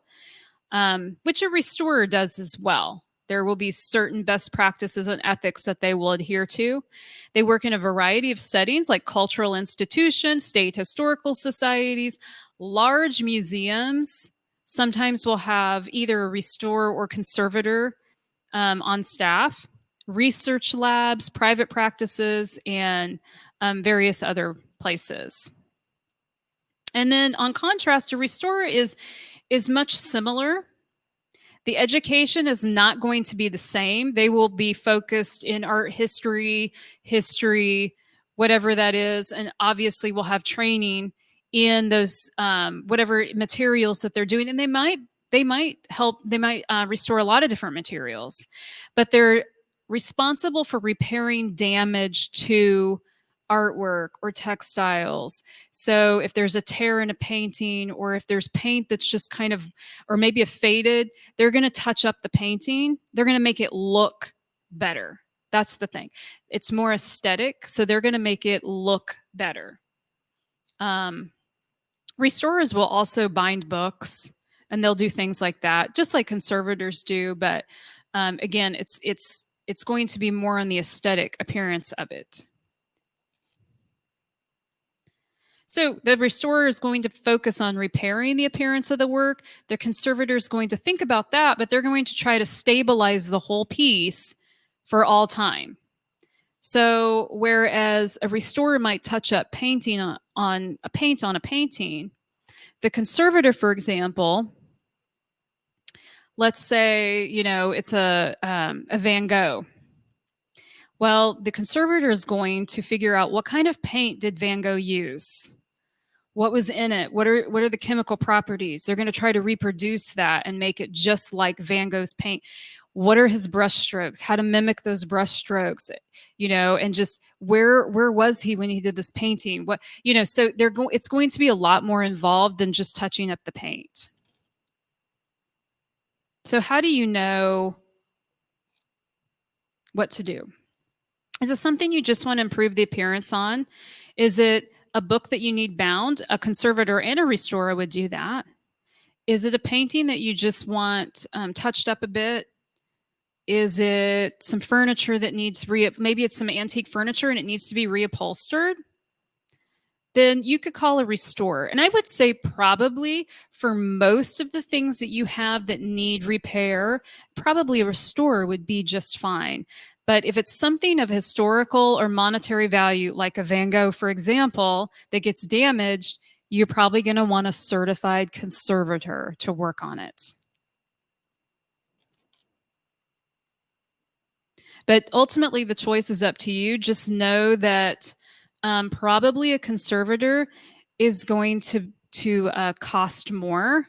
which a restorer does as well. There will be certain best practices and ethics that they will adhere to. They work in a variety of settings like cultural institutions, state historical societies, large museums. Sometimes we'll have either a restorer or conservator on staff, research labs, private practices, and various other places. And then on contrast, a restorer is much similar. The education is not going to be the same. They will be focused in art history, whatever that is, and obviously will have training in those whatever materials that they're doing. And they might restore a lot of different materials, but they're responsible for repairing damage to artwork or textiles. So if there's a tear in a painting, or if there's paint that's just kind of, or maybe a faded, they're going to touch up the painting. They're going to make it look better. That's the thing. It's more aesthetic, so they're going to make it look better. Restorers will also bind books, and they'll do things like that, just like conservators do. But again, it's going to be more on the aesthetic appearance of it. So the restorer is going to focus on repairing the appearance of the work. The conservator is going to think about that, but they're going to try to stabilize the whole piece for all time. So whereas a restorer might touch up painting on a painting, the conservator, for example, let's say, it's a Van Gogh. Well, the conservator is going to figure out what kind of paint did Van Gogh use? What was in it? What are the chemical properties? They're going to try to reproduce that and make it just like Van Gogh's paint. What are his brush strokes? How to mimic those brush strokes, and just where was he when he did this painting? So it's going to be a lot more involved than just touching up the paint. So how do you know what to do? Is it something you just want to improve the appearance on? Is it a book that you need bound? A conservator and a restorer would do that. Is it a painting that you just want touched up a bit? Is it some furniture that needs maybe it's some antique furniture and it needs to be reupholstered? then you could call a restorer. And I would say probably for most of the things that you have that need repair, probably a restorer would be just fine. But if it's something of historical or monetary value, like a Van Gogh, for example, that gets damaged, you're probably going to want a certified conservator to work on it. But ultimately, the choice is up to you. Just know that probably a conservator is going to cost more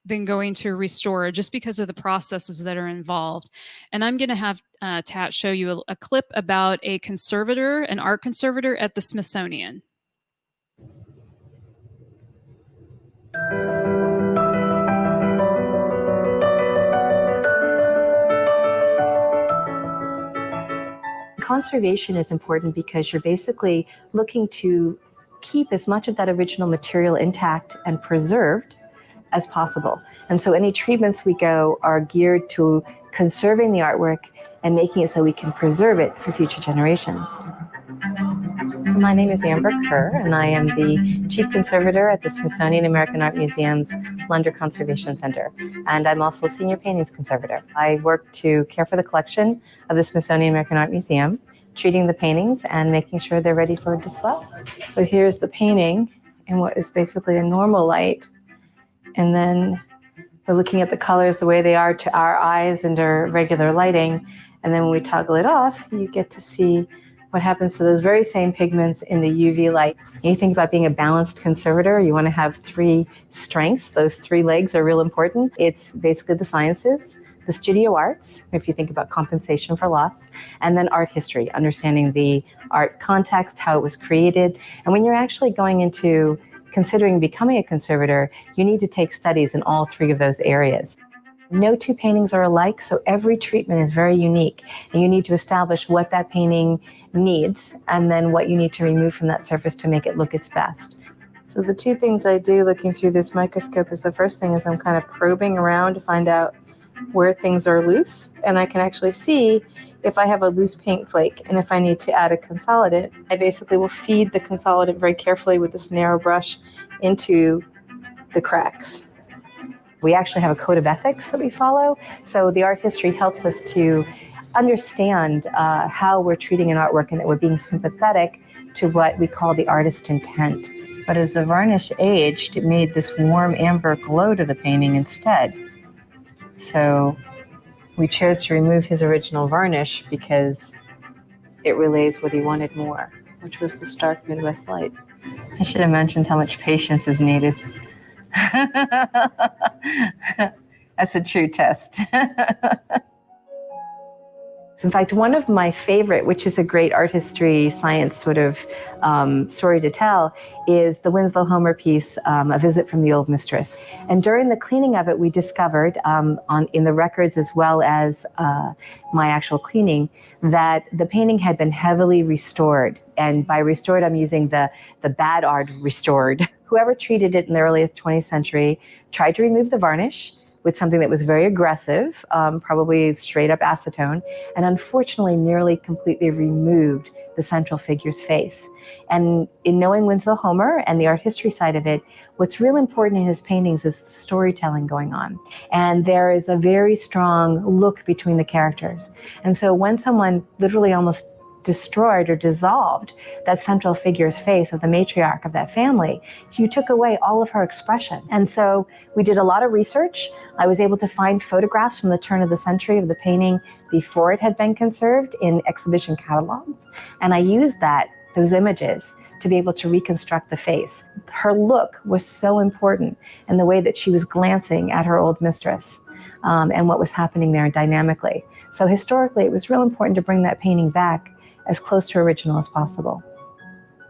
than going to a restorer, just because of the processes that are involved. And I'm going to have Tat show you a clip about a conservator, an art conservator at the Smithsonian. Conservation is important because you're basically looking to keep as much of that original material intact and preserved as possible. And so any treatments we go are geared to conserving the artwork and making it so we can preserve it for future generations. My name is Amber Kerr, and I am the Chief Conservator at the Smithsonian American Art Museum's Lunder Conservation Center. And I'm also Senior Paintings Conservator. I work to care for the collection of the Smithsonian American Art Museum, treating the paintings and making sure they're ready for display. So here's the painting in what is basically a normal light. And then we're looking at the colors the way they are to our eyes under regular lighting. And then when we toggle it off, you get to see what happens to those very same pigments in the UV light. And you think about being a balanced conservator, you want to have three strengths. Those three legs are real important. It's basically the sciences, the studio arts, if you think about compensation for loss, and then art history, understanding the art context, how it was created. And when you're actually going into considering becoming a conservator, you need to take studies in all three of those areas. No two paintings are alike, so every treatment is very unique, and you need to establish what that painting needs and then what you need to remove from that surface to make it look its best. So the two things I do looking through this microscope is the first thing is I'm kind of probing around to find out where things are loose, and I can actually see if I have a loose paint flake and if I need to add a consolidant. I basically will feed the consolidant very carefully with this narrow brush into the cracks. We actually have a code of ethics that we follow. So the art history helps us to understand how we're treating an artwork and that we're being sympathetic to what we call the artist's intent. But as the varnish aged, it made this warm amber glow to the painting instead. So we chose to remove his original varnish because it relays what he wanted more, which was the stark Midwest light. I should have mentioned how much patience is needed. That's a true test. In fact, one of my favorite, which is a great art history science sort of story to tell, is the Winslow Homer piece, A Visit from the Old Mistress. And during the cleaning of it, we discovered in the records as well as my actual cleaning that the painting had been heavily restored. And by restored, I'm using the bad art restored. Whoever treated it in the early 20th century tried to remove the varnish with something that was very aggressive, probably straight up acetone, and unfortunately nearly completely removed the central figure's face. And in knowing Winslow Homer and the art history side of it, what's real important in his paintings is the storytelling going on. And there is a very strong look between the characters. And so when someone literally almost destroyed or dissolved that central figure's face of the matriarch of that family, you took away all of her expression. And so we did a lot of research. I was able to find photographs from the turn of the century of the painting before it had been conserved in exhibition catalogs. And I used those images to be able to reconstruct the face. Her look was so important in the way that she was glancing at her old mistress and what was happening there dynamically. So historically, it was real important to bring that painting back as close to original as possible.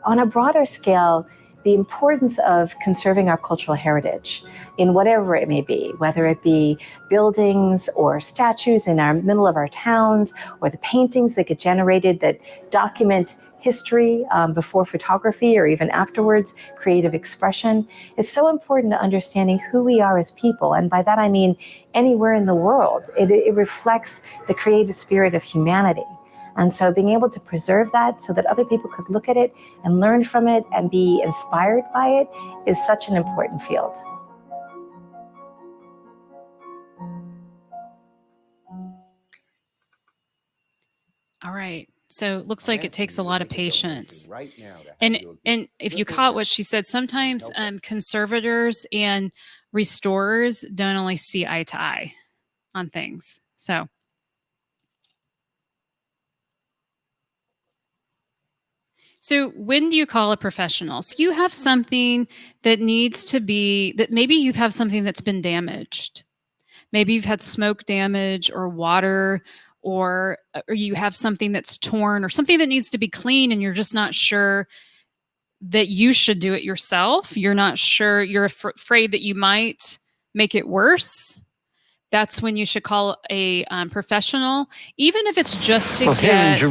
On a broader scale, the importance of conserving our cultural heritage in whatever it may be, whether it be buildings or statues in our middle of our towns, or the paintings that get generated that document history before photography or even afterwards, creative expression. It's so important to understanding who we are as people. And by that I mean anywhere in the world. It reflects the creative spirit of humanity. And so being able to preserve that so that other people could look at it and learn from it and be inspired by it is such an important field. All right. So it looks like it takes a lot of patience. And if you caught what she said, sometimes conservators and restorers don't always see eye to eye on things. So when do you call a professional? So you have something that needs to be, that maybe you have something that's been damaged. Maybe you've had smoke damage or water, or you have something that's torn or something that needs to be clean, and you're just not sure that you should do it yourself. You're not sure, you're afraid that you might make it worse. That's when you should call a professional, even if it's just to get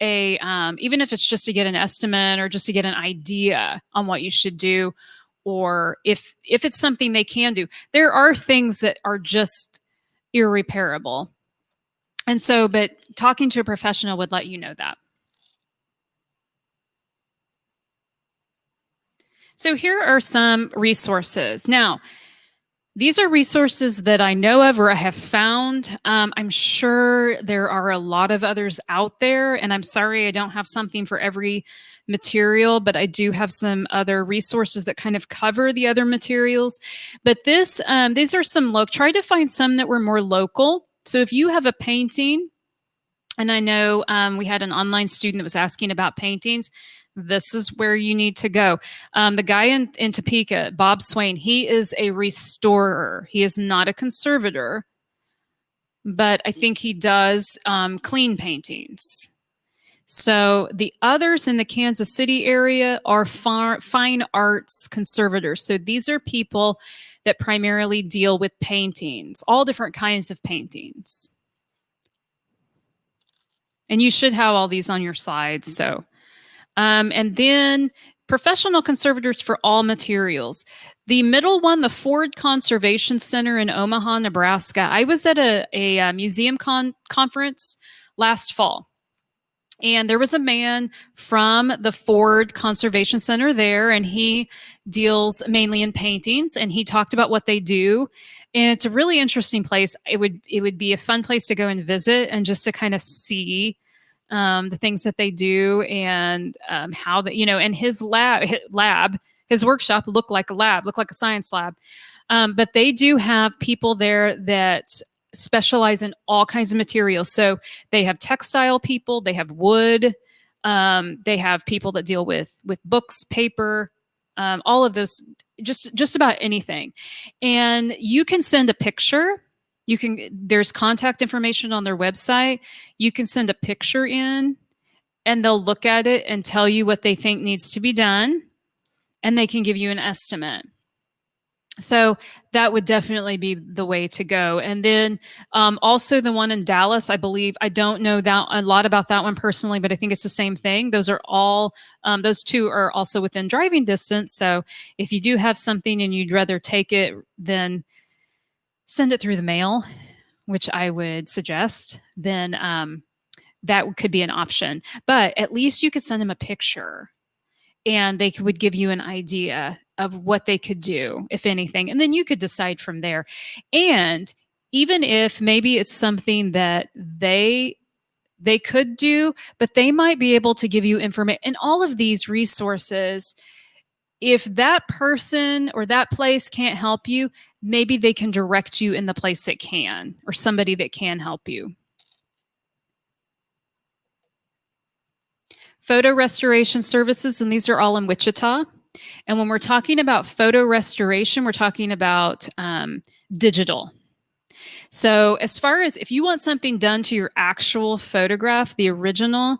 even if it's just to get an estimate or just to get an idea on what you should do, or if it's something they can do. There are things that are just irreparable. And so, but talking to a professional would let you know that. So here are some resources. Now, these are resources that I know of or I have found. I'm sure there are a lot of others out there, and I'm sorry I don't have something for every material, but I do have some other resources that kind of cover the other materials. But these are some try to find some that were more local. So if you have a painting, and I know we had an online student that was asking about paintings, this is where you need to go. The guy in Topeka, Bob Swain, he is a restorer. He is not a conservator, but I think he does clean paintings. So the others in the Kansas City area are fine arts conservators. So these are people that primarily deal with paintings, all different kinds of paintings. And you should have all these on your slides. So. And then professional conservators for all materials. The middle one, the Ford Conservation Center in Omaha, Nebraska. I was at a museum conference last fall, and there was a man from the Ford Conservation Center there, and he deals mainly in paintings, and he talked about what they do. And it's a really interesting place. It would be a fun place to go and visit, and just to kind of see the things that they do, and how that, and his his workshop looked like a science lab. But they do have people there that specialize in all kinds of materials. So they have textile people, they have wood, they have people that deal with books, paper, all of those, just about anything. And you can send a picture. There's contact information on their website. You can send a picture in, and they'll look at it and tell you what they think needs to be done, and they can give you an estimate. So that would definitely be the way to go. And then also the one in Dallas, I believe, I don't know a lot about that one personally, but I think it's the same thing. Those are all, those two are also within driving distance. So if you do have something and you'd rather take it, then send it through the mail, which I would suggest. Then that could be an option. But at least you could send them a picture, and they would give you an idea of what they could do, if anything. And then you could decide from there. And even if maybe it's something that they could do, but they might be able to give you information. And all of these resources, if that person or that place can't help you, maybe they can direct you in the place that can, or somebody that can help you. Photo restoration services, and these are all in Wichita. And when we're talking about photo restoration, we're talking about digital. So as far as if you want something done to your actual photograph, the original,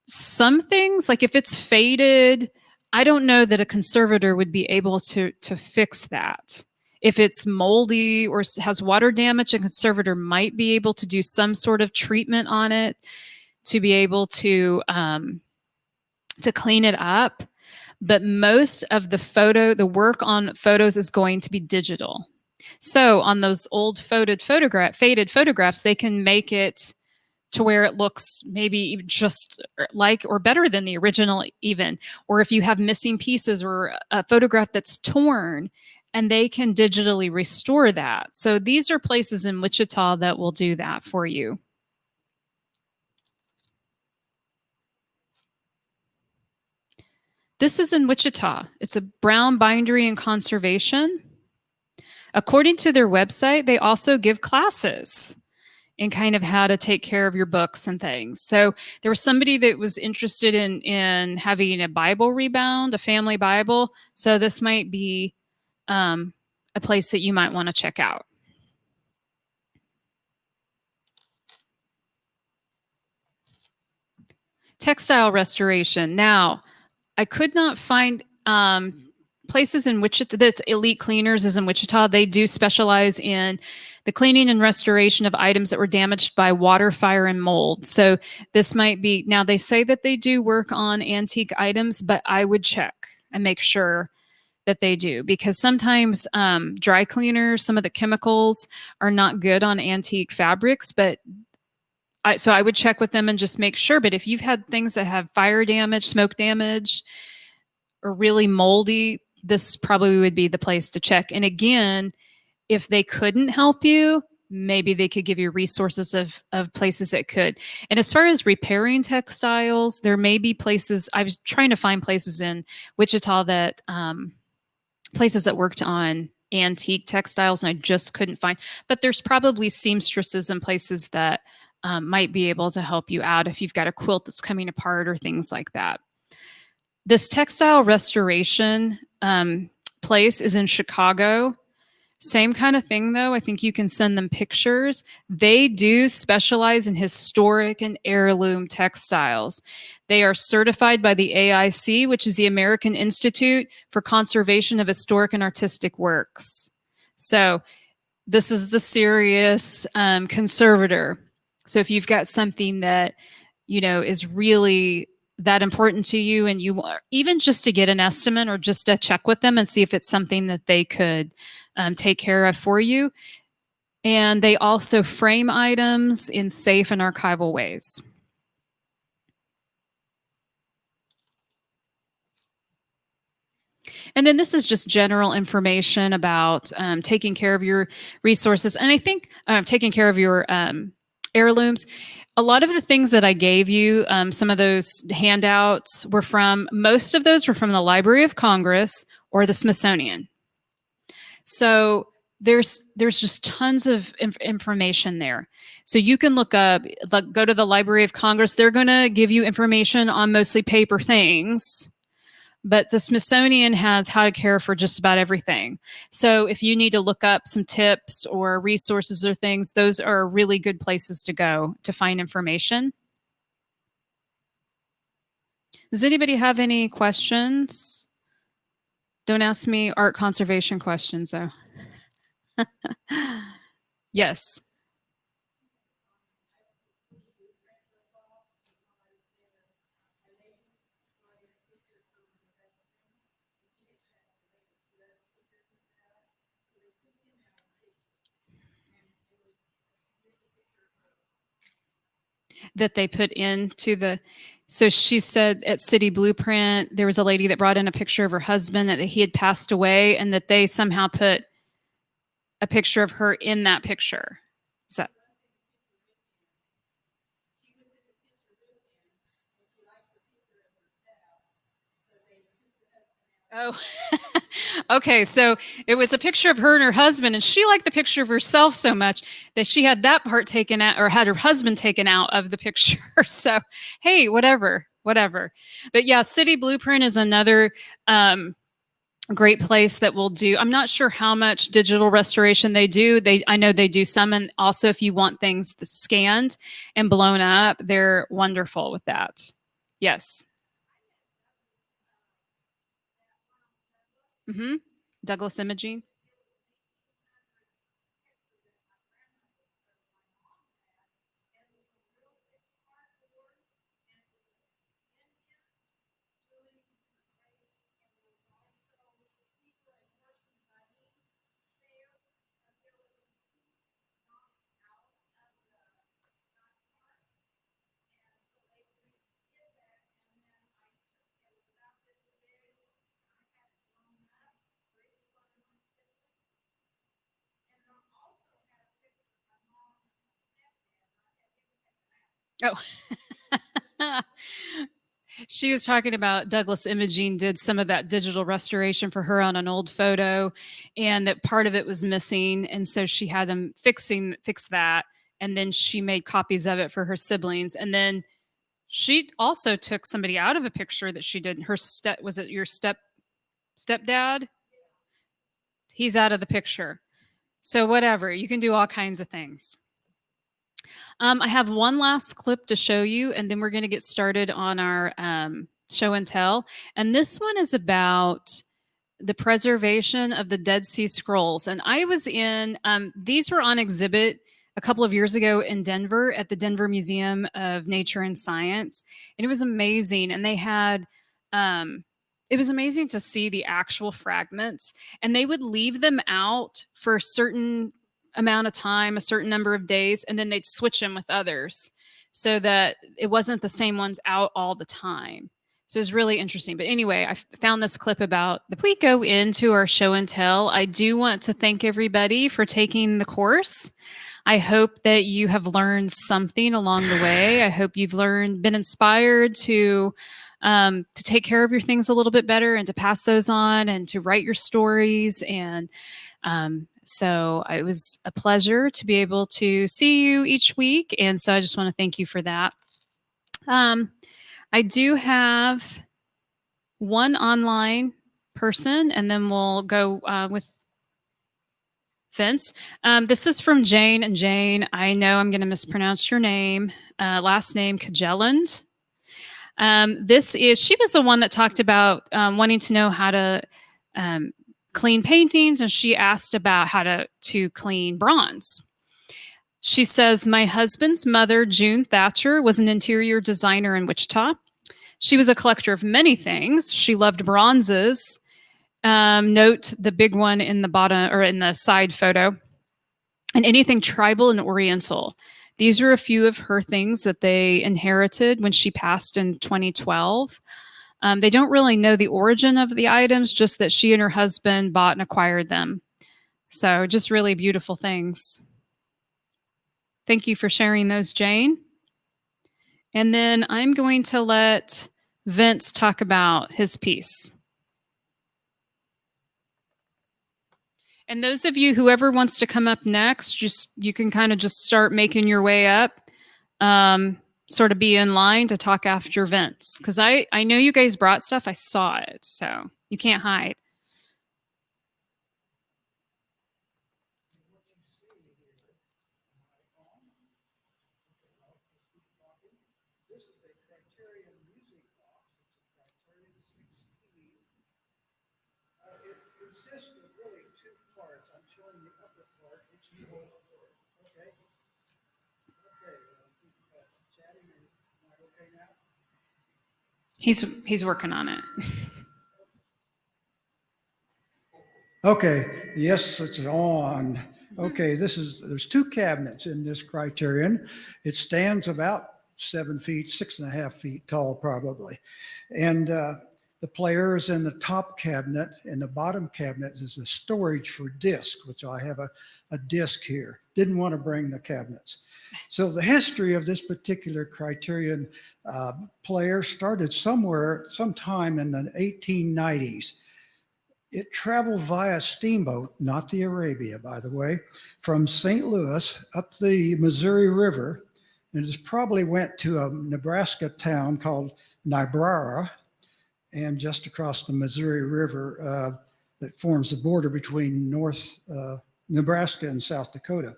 some things, like if it's faded, I don't know that a conservator would be able to fix that. If it's moldy or has water damage, a conservator might be able to do some sort of treatment on it to be able to clean it up. But most of the work on photos is going to be digital. So on those old faded photographs, they can make it to where it looks maybe just like or better than the original even, or if you have missing pieces or a photograph that's torn, and they can digitally restore that. So these are places in Wichita that will do that for you. This is in Wichita. It's a Brown Bindery and Conservation. According to their website, they also give classes in kind of how to take care of your books and things. So there was somebody that was interested in having a Bible rebound, a family Bible. So this might be a place that you might want to check out. Textile restoration. Now, I could not find places in Wichita. This Elite Cleaners is in Wichita. They do specialize in the cleaning and restoration of items that were damaged by water, fire, and mold. So this might be, now they say that they do work on antique items, but I would check and make sure that they do, because sometimes dry cleaners, some of the chemicals are not good on antique fabrics, but so I would check with them and just make sure. But if you've had things that have fire damage, smoke damage, or really moldy, this probably would be the place to check. And again, if they couldn't help you, maybe they could give you resources of places that could. And as far as repairing textiles, there may be places, I was trying to find places in Wichita that, places that worked on antique textiles, and I just couldn't find, but there's probably seamstresses and places that might be able to help you out if you've got a quilt that's coming apart or things like that. This textile restoration place is in Chicago. Same kind of thing, though. I think you can send them pictures. They do specialize in historic and heirloom textiles. They are certified by the AIC, which is the American Institute for Conservation of Historic and Artistic Works. So this is the serious conservator. So if you've got something that, is really that important to you, and you even just to get an estimate or just to check with them and see if it's something that they could take care of for you. And they also frame items in safe and archival ways. And then this is just general information about taking care of your resources. And I think taking care of your heirlooms. A lot of the things that I gave you, some of those handouts most of those were from the Library of Congress or the Smithsonian. So there's just tons of information there. So you can look up, go to the Library of Congress. They're going to give you information on mostly paper things. But the Smithsonian has how to care for just about everything. So if you need to look up some tips or resources or things, those are really good places to go to find information. Does anybody have any questions? Don't ask me art conservation questions, though. Yes. That they put into the, so she said at City Blueprint, there was a lady that brought in a picture of her husband that he had passed away, and that they somehow put a picture of her in that picture. Is that? Oh, okay. So it was a picture of her and her husband, and she liked the picture of herself so much that she had that part taken out, or had her husband taken out of the picture. So, hey, whatever. But yeah, City Blueprint is another great place that will do. I'm not sure how much digital restoration they do. I know they do some, and also if you want things scanned and blown up, they're wonderful with that. Yes. Mm-hmm. Douglas Imaging. Oh. She was talking about Douglas Imaging did some of that digital restoration for her on an old photo, and that part of it was missing, and so she had them fix that, and then she made copies of it for her siblings, and then she also took somebody out of a picture that she did. Her was it your stepdad? He's out of the picture. So whatever, you can do all kinds of things. I have one last clip to show you, and then we're going to get started on our show and tell. And this one is about the preservation of the Dead Sea Scrolls. And I was in, these were on exhibit a couple of years ago in Denver at the Denver Museum of Nature and Science. And it was amazing. And they had, it was amazing to see the actual fragments. And they would leave them out for a certain amount of time, a certain number of days, and then they'd switch them with others so that it wasn't the same ones out all the time. So it was really interesting. But anyway, I found this clip about the. We go into our show and tell. I do want to thank everybody for taking the course. I hope that you have learned something along the way. I hope you've been inspired to take care of your things a little bit better and to pass those on and to write your stories. And so it was a pleasure to be able to see you each week. And so I just want to thank you for that. I do have one online person, and then we'll go with Vince. This is from Jane. And Jane, I know I'm going to mispronounce your name. Last name Kajeland. She was the one that talked about wanting to know how to clean paintings, and she asked about how to clean bronze. She says, my husband's mother, June Thatcher, was an interior designer in Wichita. She was a collector of many things. She loved bronzes. Note the big one in the bottom or in the side photo, and anything tribal and oriental. These are a few of her things that they inherited when she passed in 2012. They don't really know the origin of the items, just that she and her husband bought and acquired them. So just really beautiful things. Thank you for sharing those, Jane. And then I'm going to let Vince talk about his piece. And those of you, whoever wants to come up next, you can kind of just start making your way up. Sort of be in line to talk after Vince. Because I know you guys brought stuff. I saw it. So you can't hide. He's working on it. Okay, yes, it's on. Okay, there's two cabinets in this criterion. It stands about 7 feet, 6.5 feet tall, probably. And the player is in the top cabinet, and the bottom cabinet is a storage for disc, which I have a disc here. Didn't want to bring the cabinets. So the history of this particular criterion player started sometime in the 1890s. It traveled via steamboat, not the Arabia, by the way, from St. Louis up the Missouri River. And it probably went to a Nebraska town called Niobrara, and just across the Missouri River that forms the border between North Nebraska and South Dakota.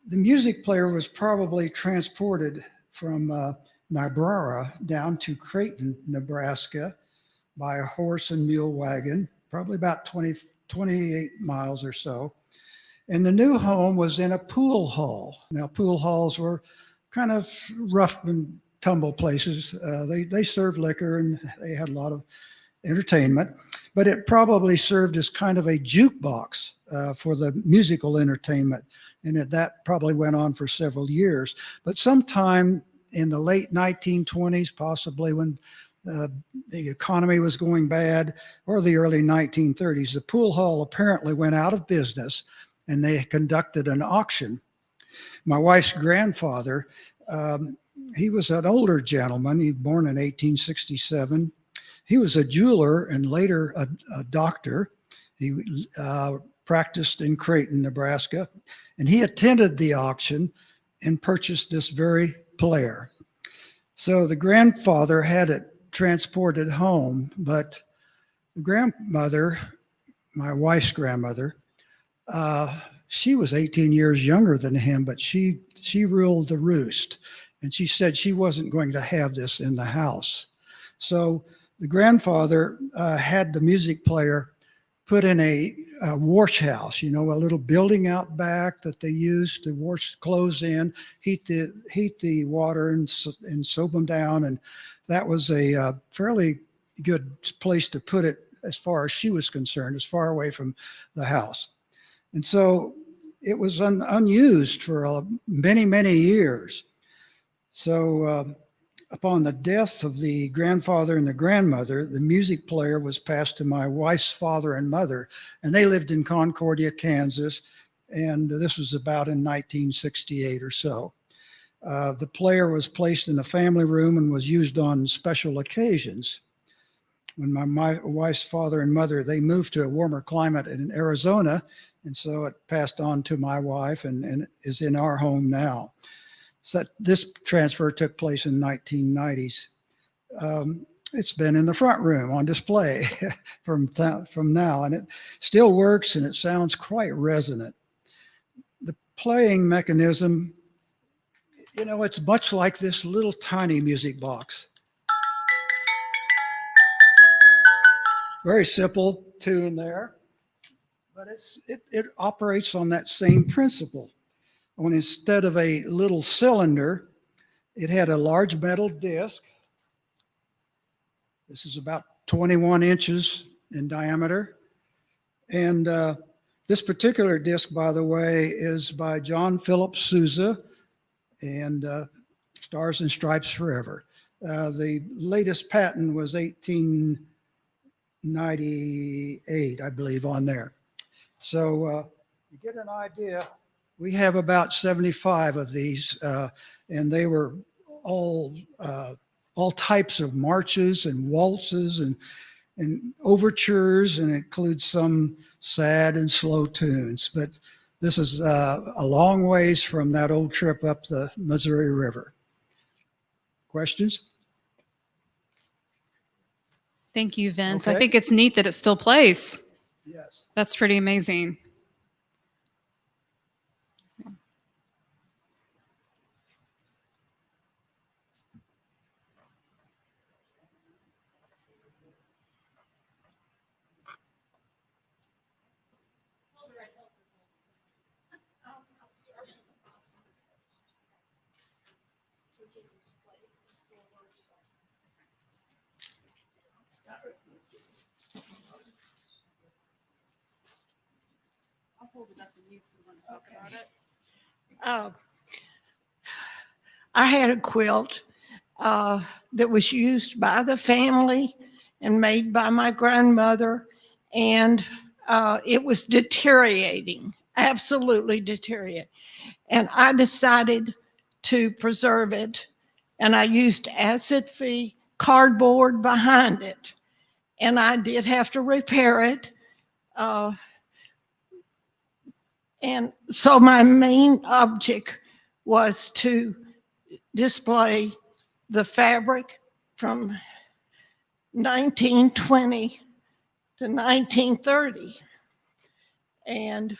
The music player was probably transported from Niobrara down to Creighton, Nebraska by a horse and mule wagon, probably about 28 miles or so. And the new home was in a pool hall. Now, pool halls were kind of rough and tumble places. They served liquor and they had a lot of entertainment, but it probably served as kind of a jukebox for the musical entertainment. And that probably went on for several years. But sometime in the late 1920s, possibly when the economy was going bad, or the early 1930s, the pool hall apparently went out of business and they conducted an auction. My wife's grandfather he was an older gentleman. He was born in 1867. He was a jeweler and later a doctor. He practiced in Creighton, Nebraska, and he attended the auction and purchased this very player. So the grandfather had it transported home, but the grandmother, my wife's grandmother, she was 18 years younger than him, but she ruled the roost, and she said she wasn't going to have this in the house. So the grandfather had the music player put in a wash house, you know, a little building out back that they used to wash clothes in, heat the water and soap them down, and that was a fairly good place to put it as far as she was concerned, as far away from the house. And so it was unused for many, many years. So upon the death of the grandfather and the grandmother, the music player was passed to my wife's father and mother, and they lived in Concordia, Kansas. And this was about in 1968 or so. The player was placed in the family room and was used on special occasions. When my wife's father and mother, they moved to a warmer climate in Arizona, and so it passed on to my wife and is in our home now. So this transfer took place in 1990s. It's been in the front room on display from now, and it still works and it sounds quite resonant. The playing mechanism, you know, it's much like this little tiny music box. Very simple tune there, but it operates on that same principle. When instead of a little cylinder, it had a large metal disc. This is about 21 inches in diameter. And this particular disc, by the way, is by John Philip Sousa and Stars and Stripes Forever. The latest patent was 1898, I believe, on there. So you get an idea. We have about 75 of these, and they were all types of marches and waltzes and overtures, and includes some sad and slow tunes. But this is a long ways from that old trip up the Missouri River. Questions? Thank you, Vince. Okay. I think it's neat that it still plays. Yes. That's pretty amazing. I had a quilt that was used by the family and made by my grandmother, and it was deteriorating, absolutely deteriorating. And I decided to preserve it, and I used acid-free cardboard behind it. And I did have to repair it. And so my main object was to display the fabric from 1920 to 1930. And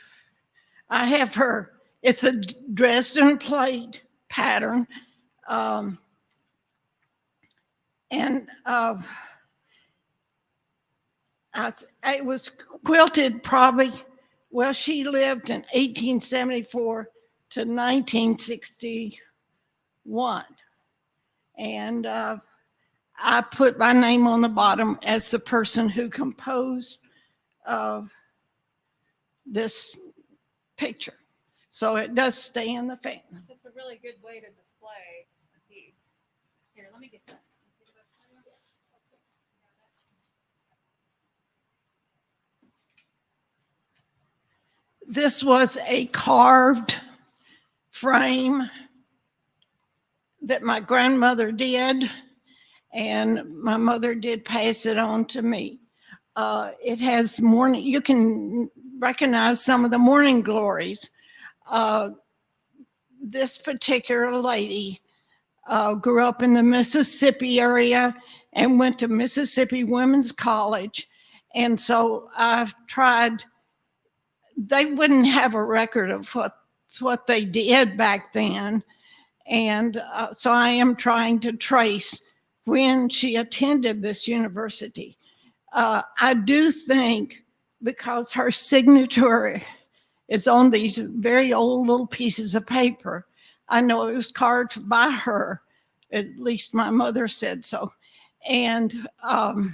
I have her, it's a Dresden plate pattern. It was quilted probably, well, she lived in 1874 to 1961. And I put my name on the bottom as the person who composed this picture. So it does stay in the family. That's a really good way to display a piece. Here, let me get that. This was a carved frame that my grandmother did, and my mother did pass it on to me. It has morning, you can recognize some of the morning glories. This particular lady grew up in the Mississippi area and went to Mississippi Women's College. And so I've tried, they wouldn't have a record of what they did back then. And so I am trying to trace when she attended this university. I do think, because her signature is on these very old little pieces of paper, I know it was carved by her. At least my mother said so. And I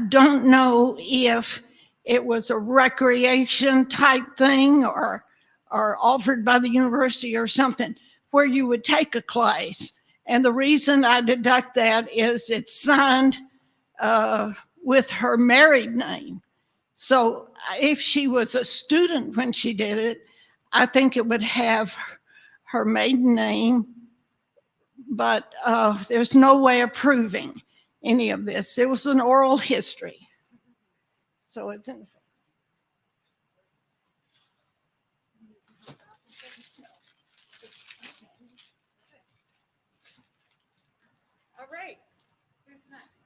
don't know if it was a recreation type thing or offered by the university or something, where you would take a class. And the reason I deduct that is it's signed with her married name. So if she was a student when she did it, I think it would have her maiden name, but there's no way of proving any of this. It was an oral history. So it's in. All right. Who's next?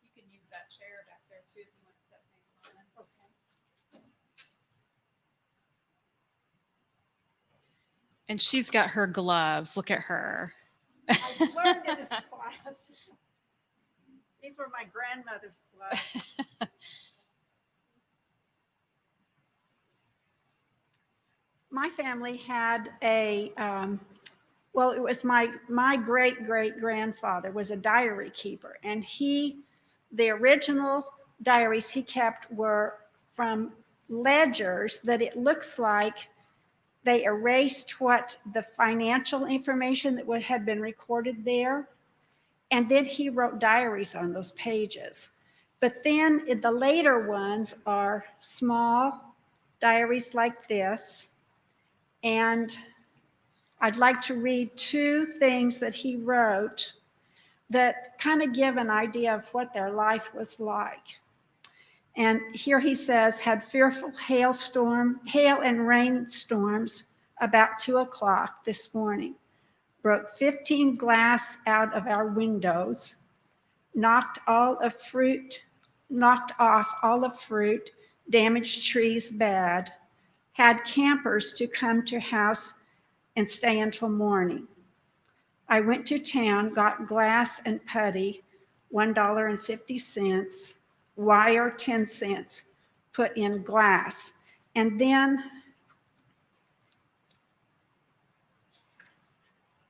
You can use that chair back there too if you want to set things on it. Okay. And she's got her gloves. Look at her. I learned in this class. These were my grandmother's gloves. My family had a, well, it was my great-great-grandfather was a diary keeper, and the original diaries he kept were from ledgers that it looks like they erased what the financial information that had been recorded there. And then he wrote diaries on those pages. But then the later ones are small diaries like this. And I'd like to read two things that he wrote that kind of give an idea of what their life was like. And here he says, had fearful hail and rainstorms about 2 o'clock this morning. Broke 15 glass out of our windows, knocked off all of fruit, damaged trees bad, had campers to come to house and stay until morning. I went to town, got glass and putty, $1.50, wire 10 cents, put in glass. And then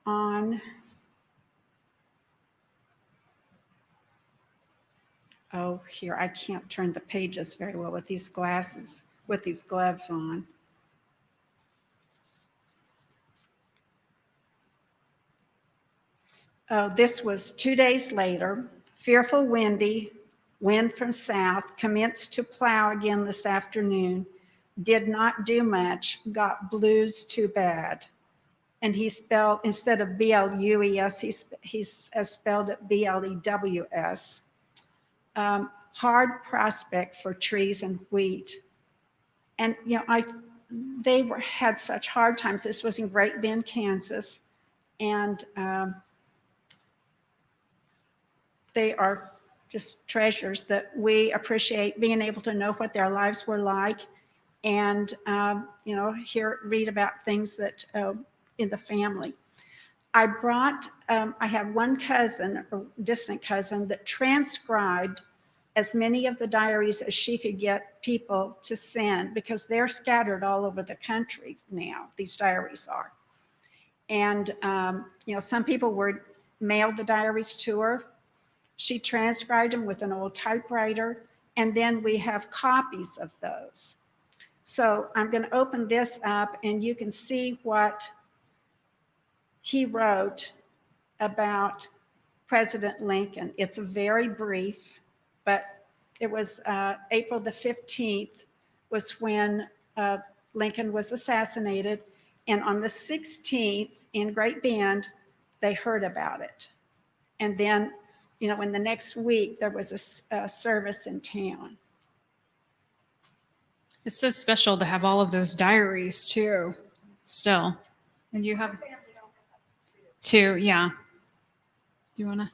on, oh, here, I can't turn the pages very well with these glasses, with these gloves on. Oh, this was 2 days later. Fearful windy, wind from south, commenced to plow again this afternoon. Did not do much, got blues too bad. And he spelled, instead of B-L-U-E-S, he spelled it B-L-E-W-S. Hard prospect for trees and wheat. And, you know, they had such hard times. This was in Great Bend, Kansas. And they are just treasures that we appreciate, being able to know what their lives were like and, you know, read about things that in the family. I have one cousin, a distant cousin, that transcribed as many of the diaries as she could get people to send, because they're scattered all over the country now, these diaries are. And, you know, some people mailed the diaries to her. She transcribed them with an old typewriter, and then we have copies of those. So I'm going to open this up and you can see what he wrote about President Lincoln. It's very brief, but it was April the 15th was when Lincoln was assassinated. And on the 16th in Great Bend, they heard about it. And then, in the next week, there was a service in town. It's so special to have all of those diaries too, still. And you have two, yeah. Do you want to?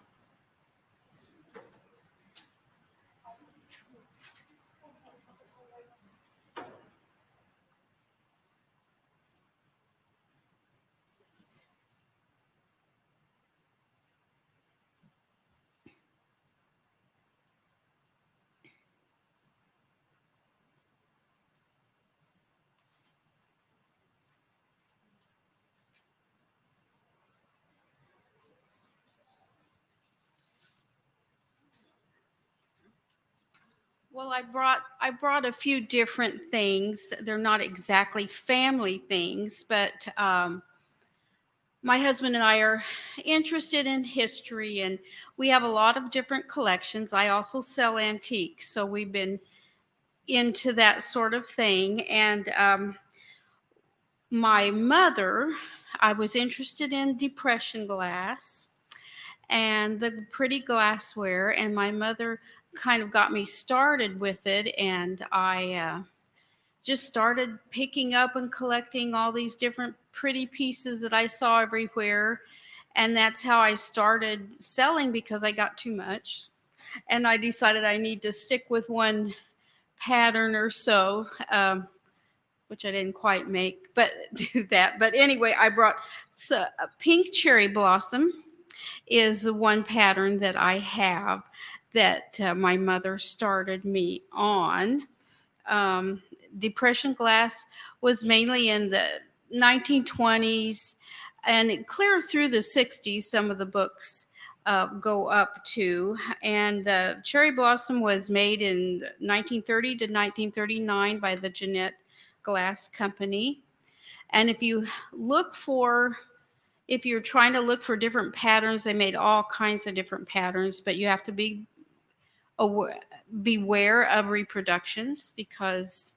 Well, I brought a few different things. They're not exactly family things, but my husband and I are interested in history, and we have a lot of different collections. I also sell antiques, so we've been into that sort of thing. And my mother, I was interested in depression glass and the pretty glassware, and my mother kind of got me started with it, and I just started picking up and collecting all these different pretty pieces that I saw everywhere. And that's how I started selling, because I got too much and I decided I need to stick with one pattern or so, which I didn't quite make, but do that. But anyway, I brought a pink cherry blossom is one pattern that I have that my mother started me on. Depression glass was mainly in the 1920s, and clear through the 60s, some of the books go up to. And the cherry blossom was made in 1930 to 1939 by the Jeanette Glass Company. And if you're trying to look for different patterns, they made all kinds of different patterns, but you have to beware of reproductions, because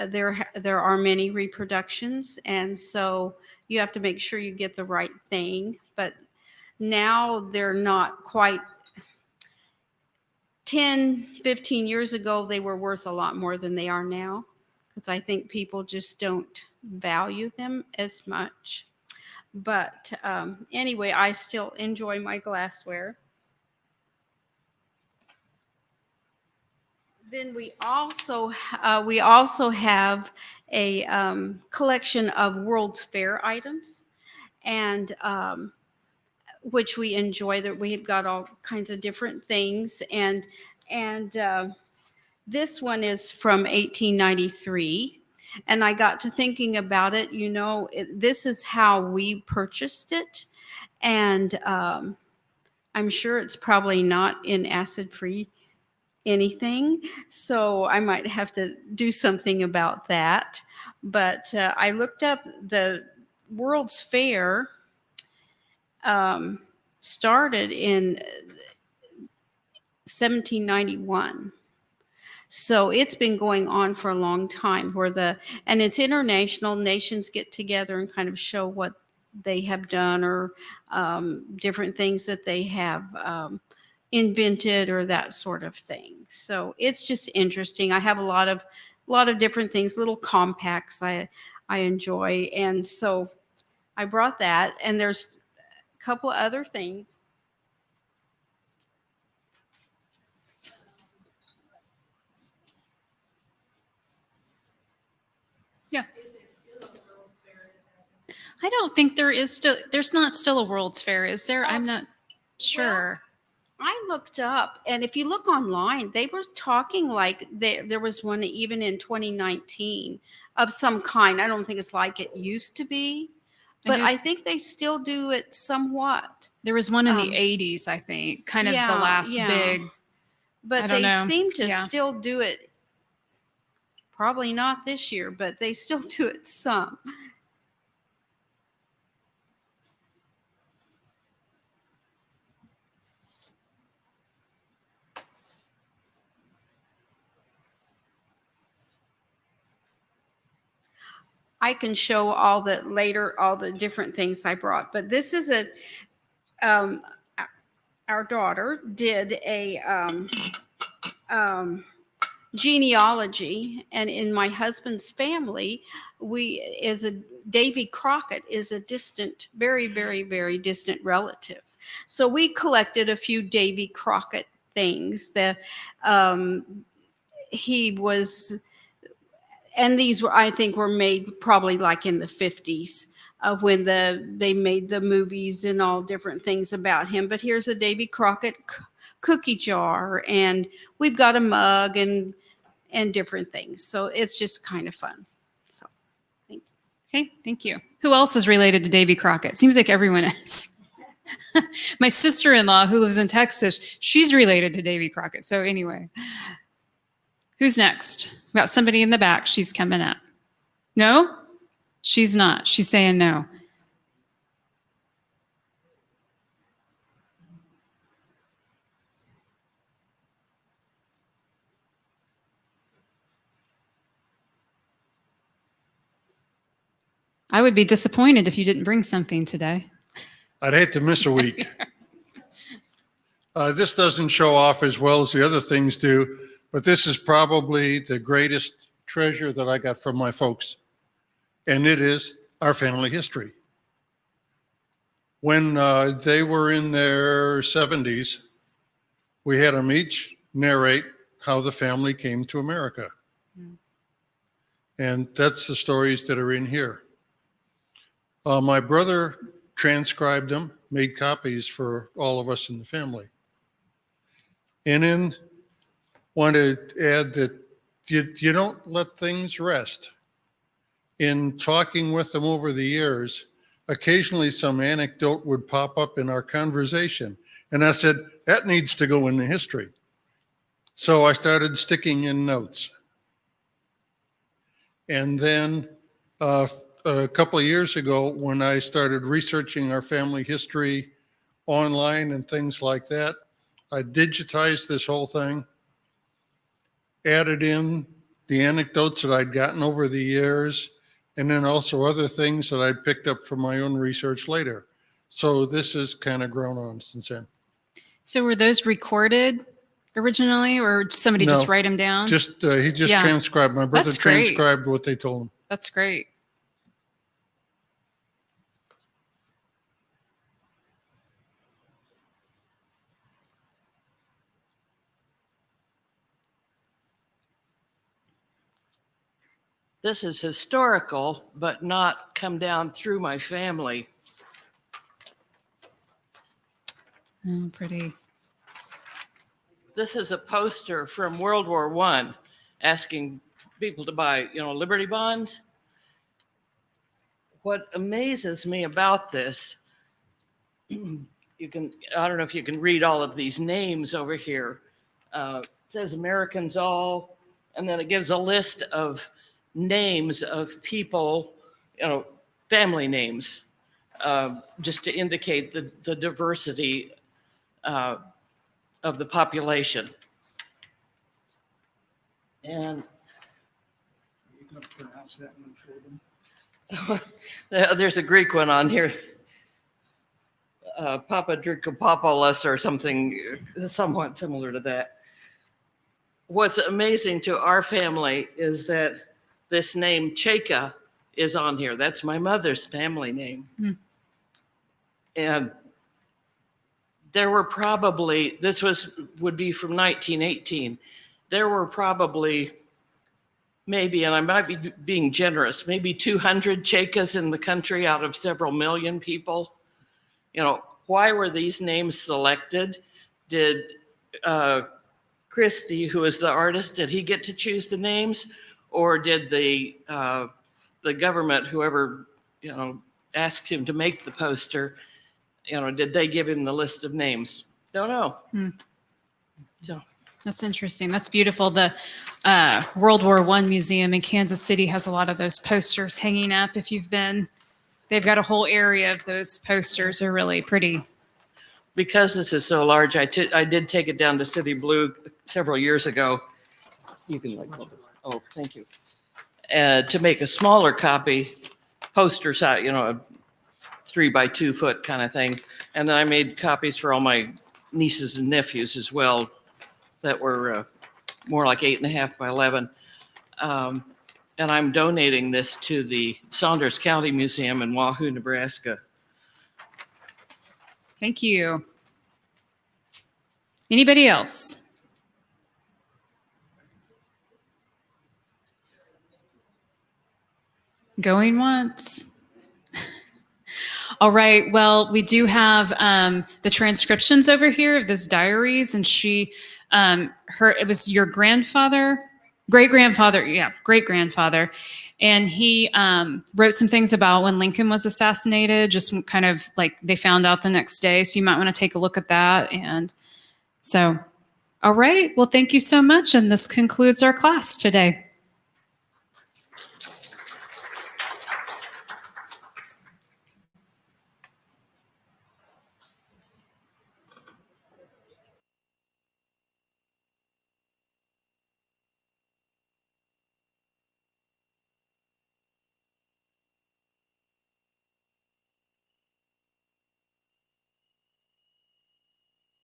there are many reproductions, and so you have to make sure you get the right thing. But now they're not quite 10-15 years ago, they were worth a lot more than they are now, because I think people just don't value them as much. But anyway, I still enjoy my glassware. Then we also have a collection of World's Fair items, and which we enjoy. That we've got all kinds of different things, and this one is from 1893, and I got to thinking about it. This is how we purchased it, and I'm sure it's probably not in acid-free anything, so I might have to do something about that. But I looked up the World's Fair started in 1791. So it's been going on for a long time, and it's international. Nations get together and kind of show what they have done, or different things that they have invented, or that sort of thing. So it's just interesting. I have a lot of different things, little compacts I enjoy, and so I brought that. And there's a couple of other things. Yeah. I don't think there's not still a World's Fair, is there? I'm not sure. Well, I looked up, and if you look online, they were talking like there was one even in 2019 of some kind. I don't think it's like it used to be, but I think they still do it somewhat. There was one in the 80s, I think, kind of the last big. But I don't they know. seem to still do it Probably not this year, but they still do it some. I can show all the different things I brought, but this is um, our daughter did a genealogy, and in my husband's family, Davy Crockett is a distant, very, very, very distant relative. So we collected a few Davy Crockett things that he was, and these were, I think, were made probably like in the 50s. When they made the movies and all different things about him. But here's a Davy Crockett cookie jar, and we've got a mug and different things. So it's just kind of fun. So thank you. Okay, thank you. Who else is related to Davy Crockett? Seems like everyone is. My sister-in-law, who lives in Texas, she's related to Davy Crockett. So anyway, who's next? We got somebody in the back. She's coming up. No? She's not. She's saying no. I would be disappointed if you didn't bring something today. I'd hate to miss a week. This doesn't show off as well as the other things do, but this is probably the greatest treasure that I got from my folks, and it is our family history. When they were in their 70s, we had them each narrate how the family came to America. And that's the stories that are in here. My brother transcribed them, made copies for all of us in the family. And then want to add that you don't let things rest. In talking with them over the years, occasionally some anecdote would pop up in our conversation. And I said, that needs to go in the history. So I started sticking in notes. And then a couple of years ago, when I started researching our family history online and things like that, I digitized this whole thing, added in the anecdotes that I'd gotten over the years, and then also other things that I'd picked up from my own research later. So this has kind of grown on since then. So were those recorded originally, or did somebody No, just write them down? He just Yeah. transcribed. My brother That's great. transcribed what they told him. That's great. This is historical, but not come down through my family. Oh, pretty. This is a poster from World War I asking people to buy, Liberty bonds. What amazes me about this, I don't know if you can read all of these names over here. It says Americans all, and then it gives a list of names of people, family names, just to indicate the diversity of the population. And You can pronounce that one for them. there's a Greek one on here, Papadrikopoulos or something somewhat similar to that. What's amazing to our family is that this name Cheka is on here. That's my mother's family name. And there were probably, would be from 1918. There were probably maybe, and I might be being generous, maybe 200 Chekas in the country out of several million people. Why were these names selected? Did Christie, who is the artist, did he get to choose the names? Or did the government, whoever, asked him to make the poster, did they give him the list of names? Don't know. Hmm. So That's interesting. That's beautiful. The World War I Museum in Kansas City has a lot of those posters hanging up. If you've been, they've got a whole area of those posters. They're really pretty. Because this is so large, I did take it down to City Blue several years ago. You can like, oh, thank you. To make a smaller copy, poster size, a 3 by 2 foot kind of thing. And then I made copies for all my nieces and nephews as well that were more like 8.5 by 11. And I'm donating this to the Saunders County Museum in Wahoo, Nebraska. Thank you. Anybody else? Going once. All right. Well, we do have the transcriptions over here of this diaries, and it was your grandfather, great-grandfather, great-grandfather, and he wrote some things about when Lincoln was assassinated, just kind of like they found out the next day. So you might want to take a look at that. And so, all right. Well, thank you so much. And this concludes our class today.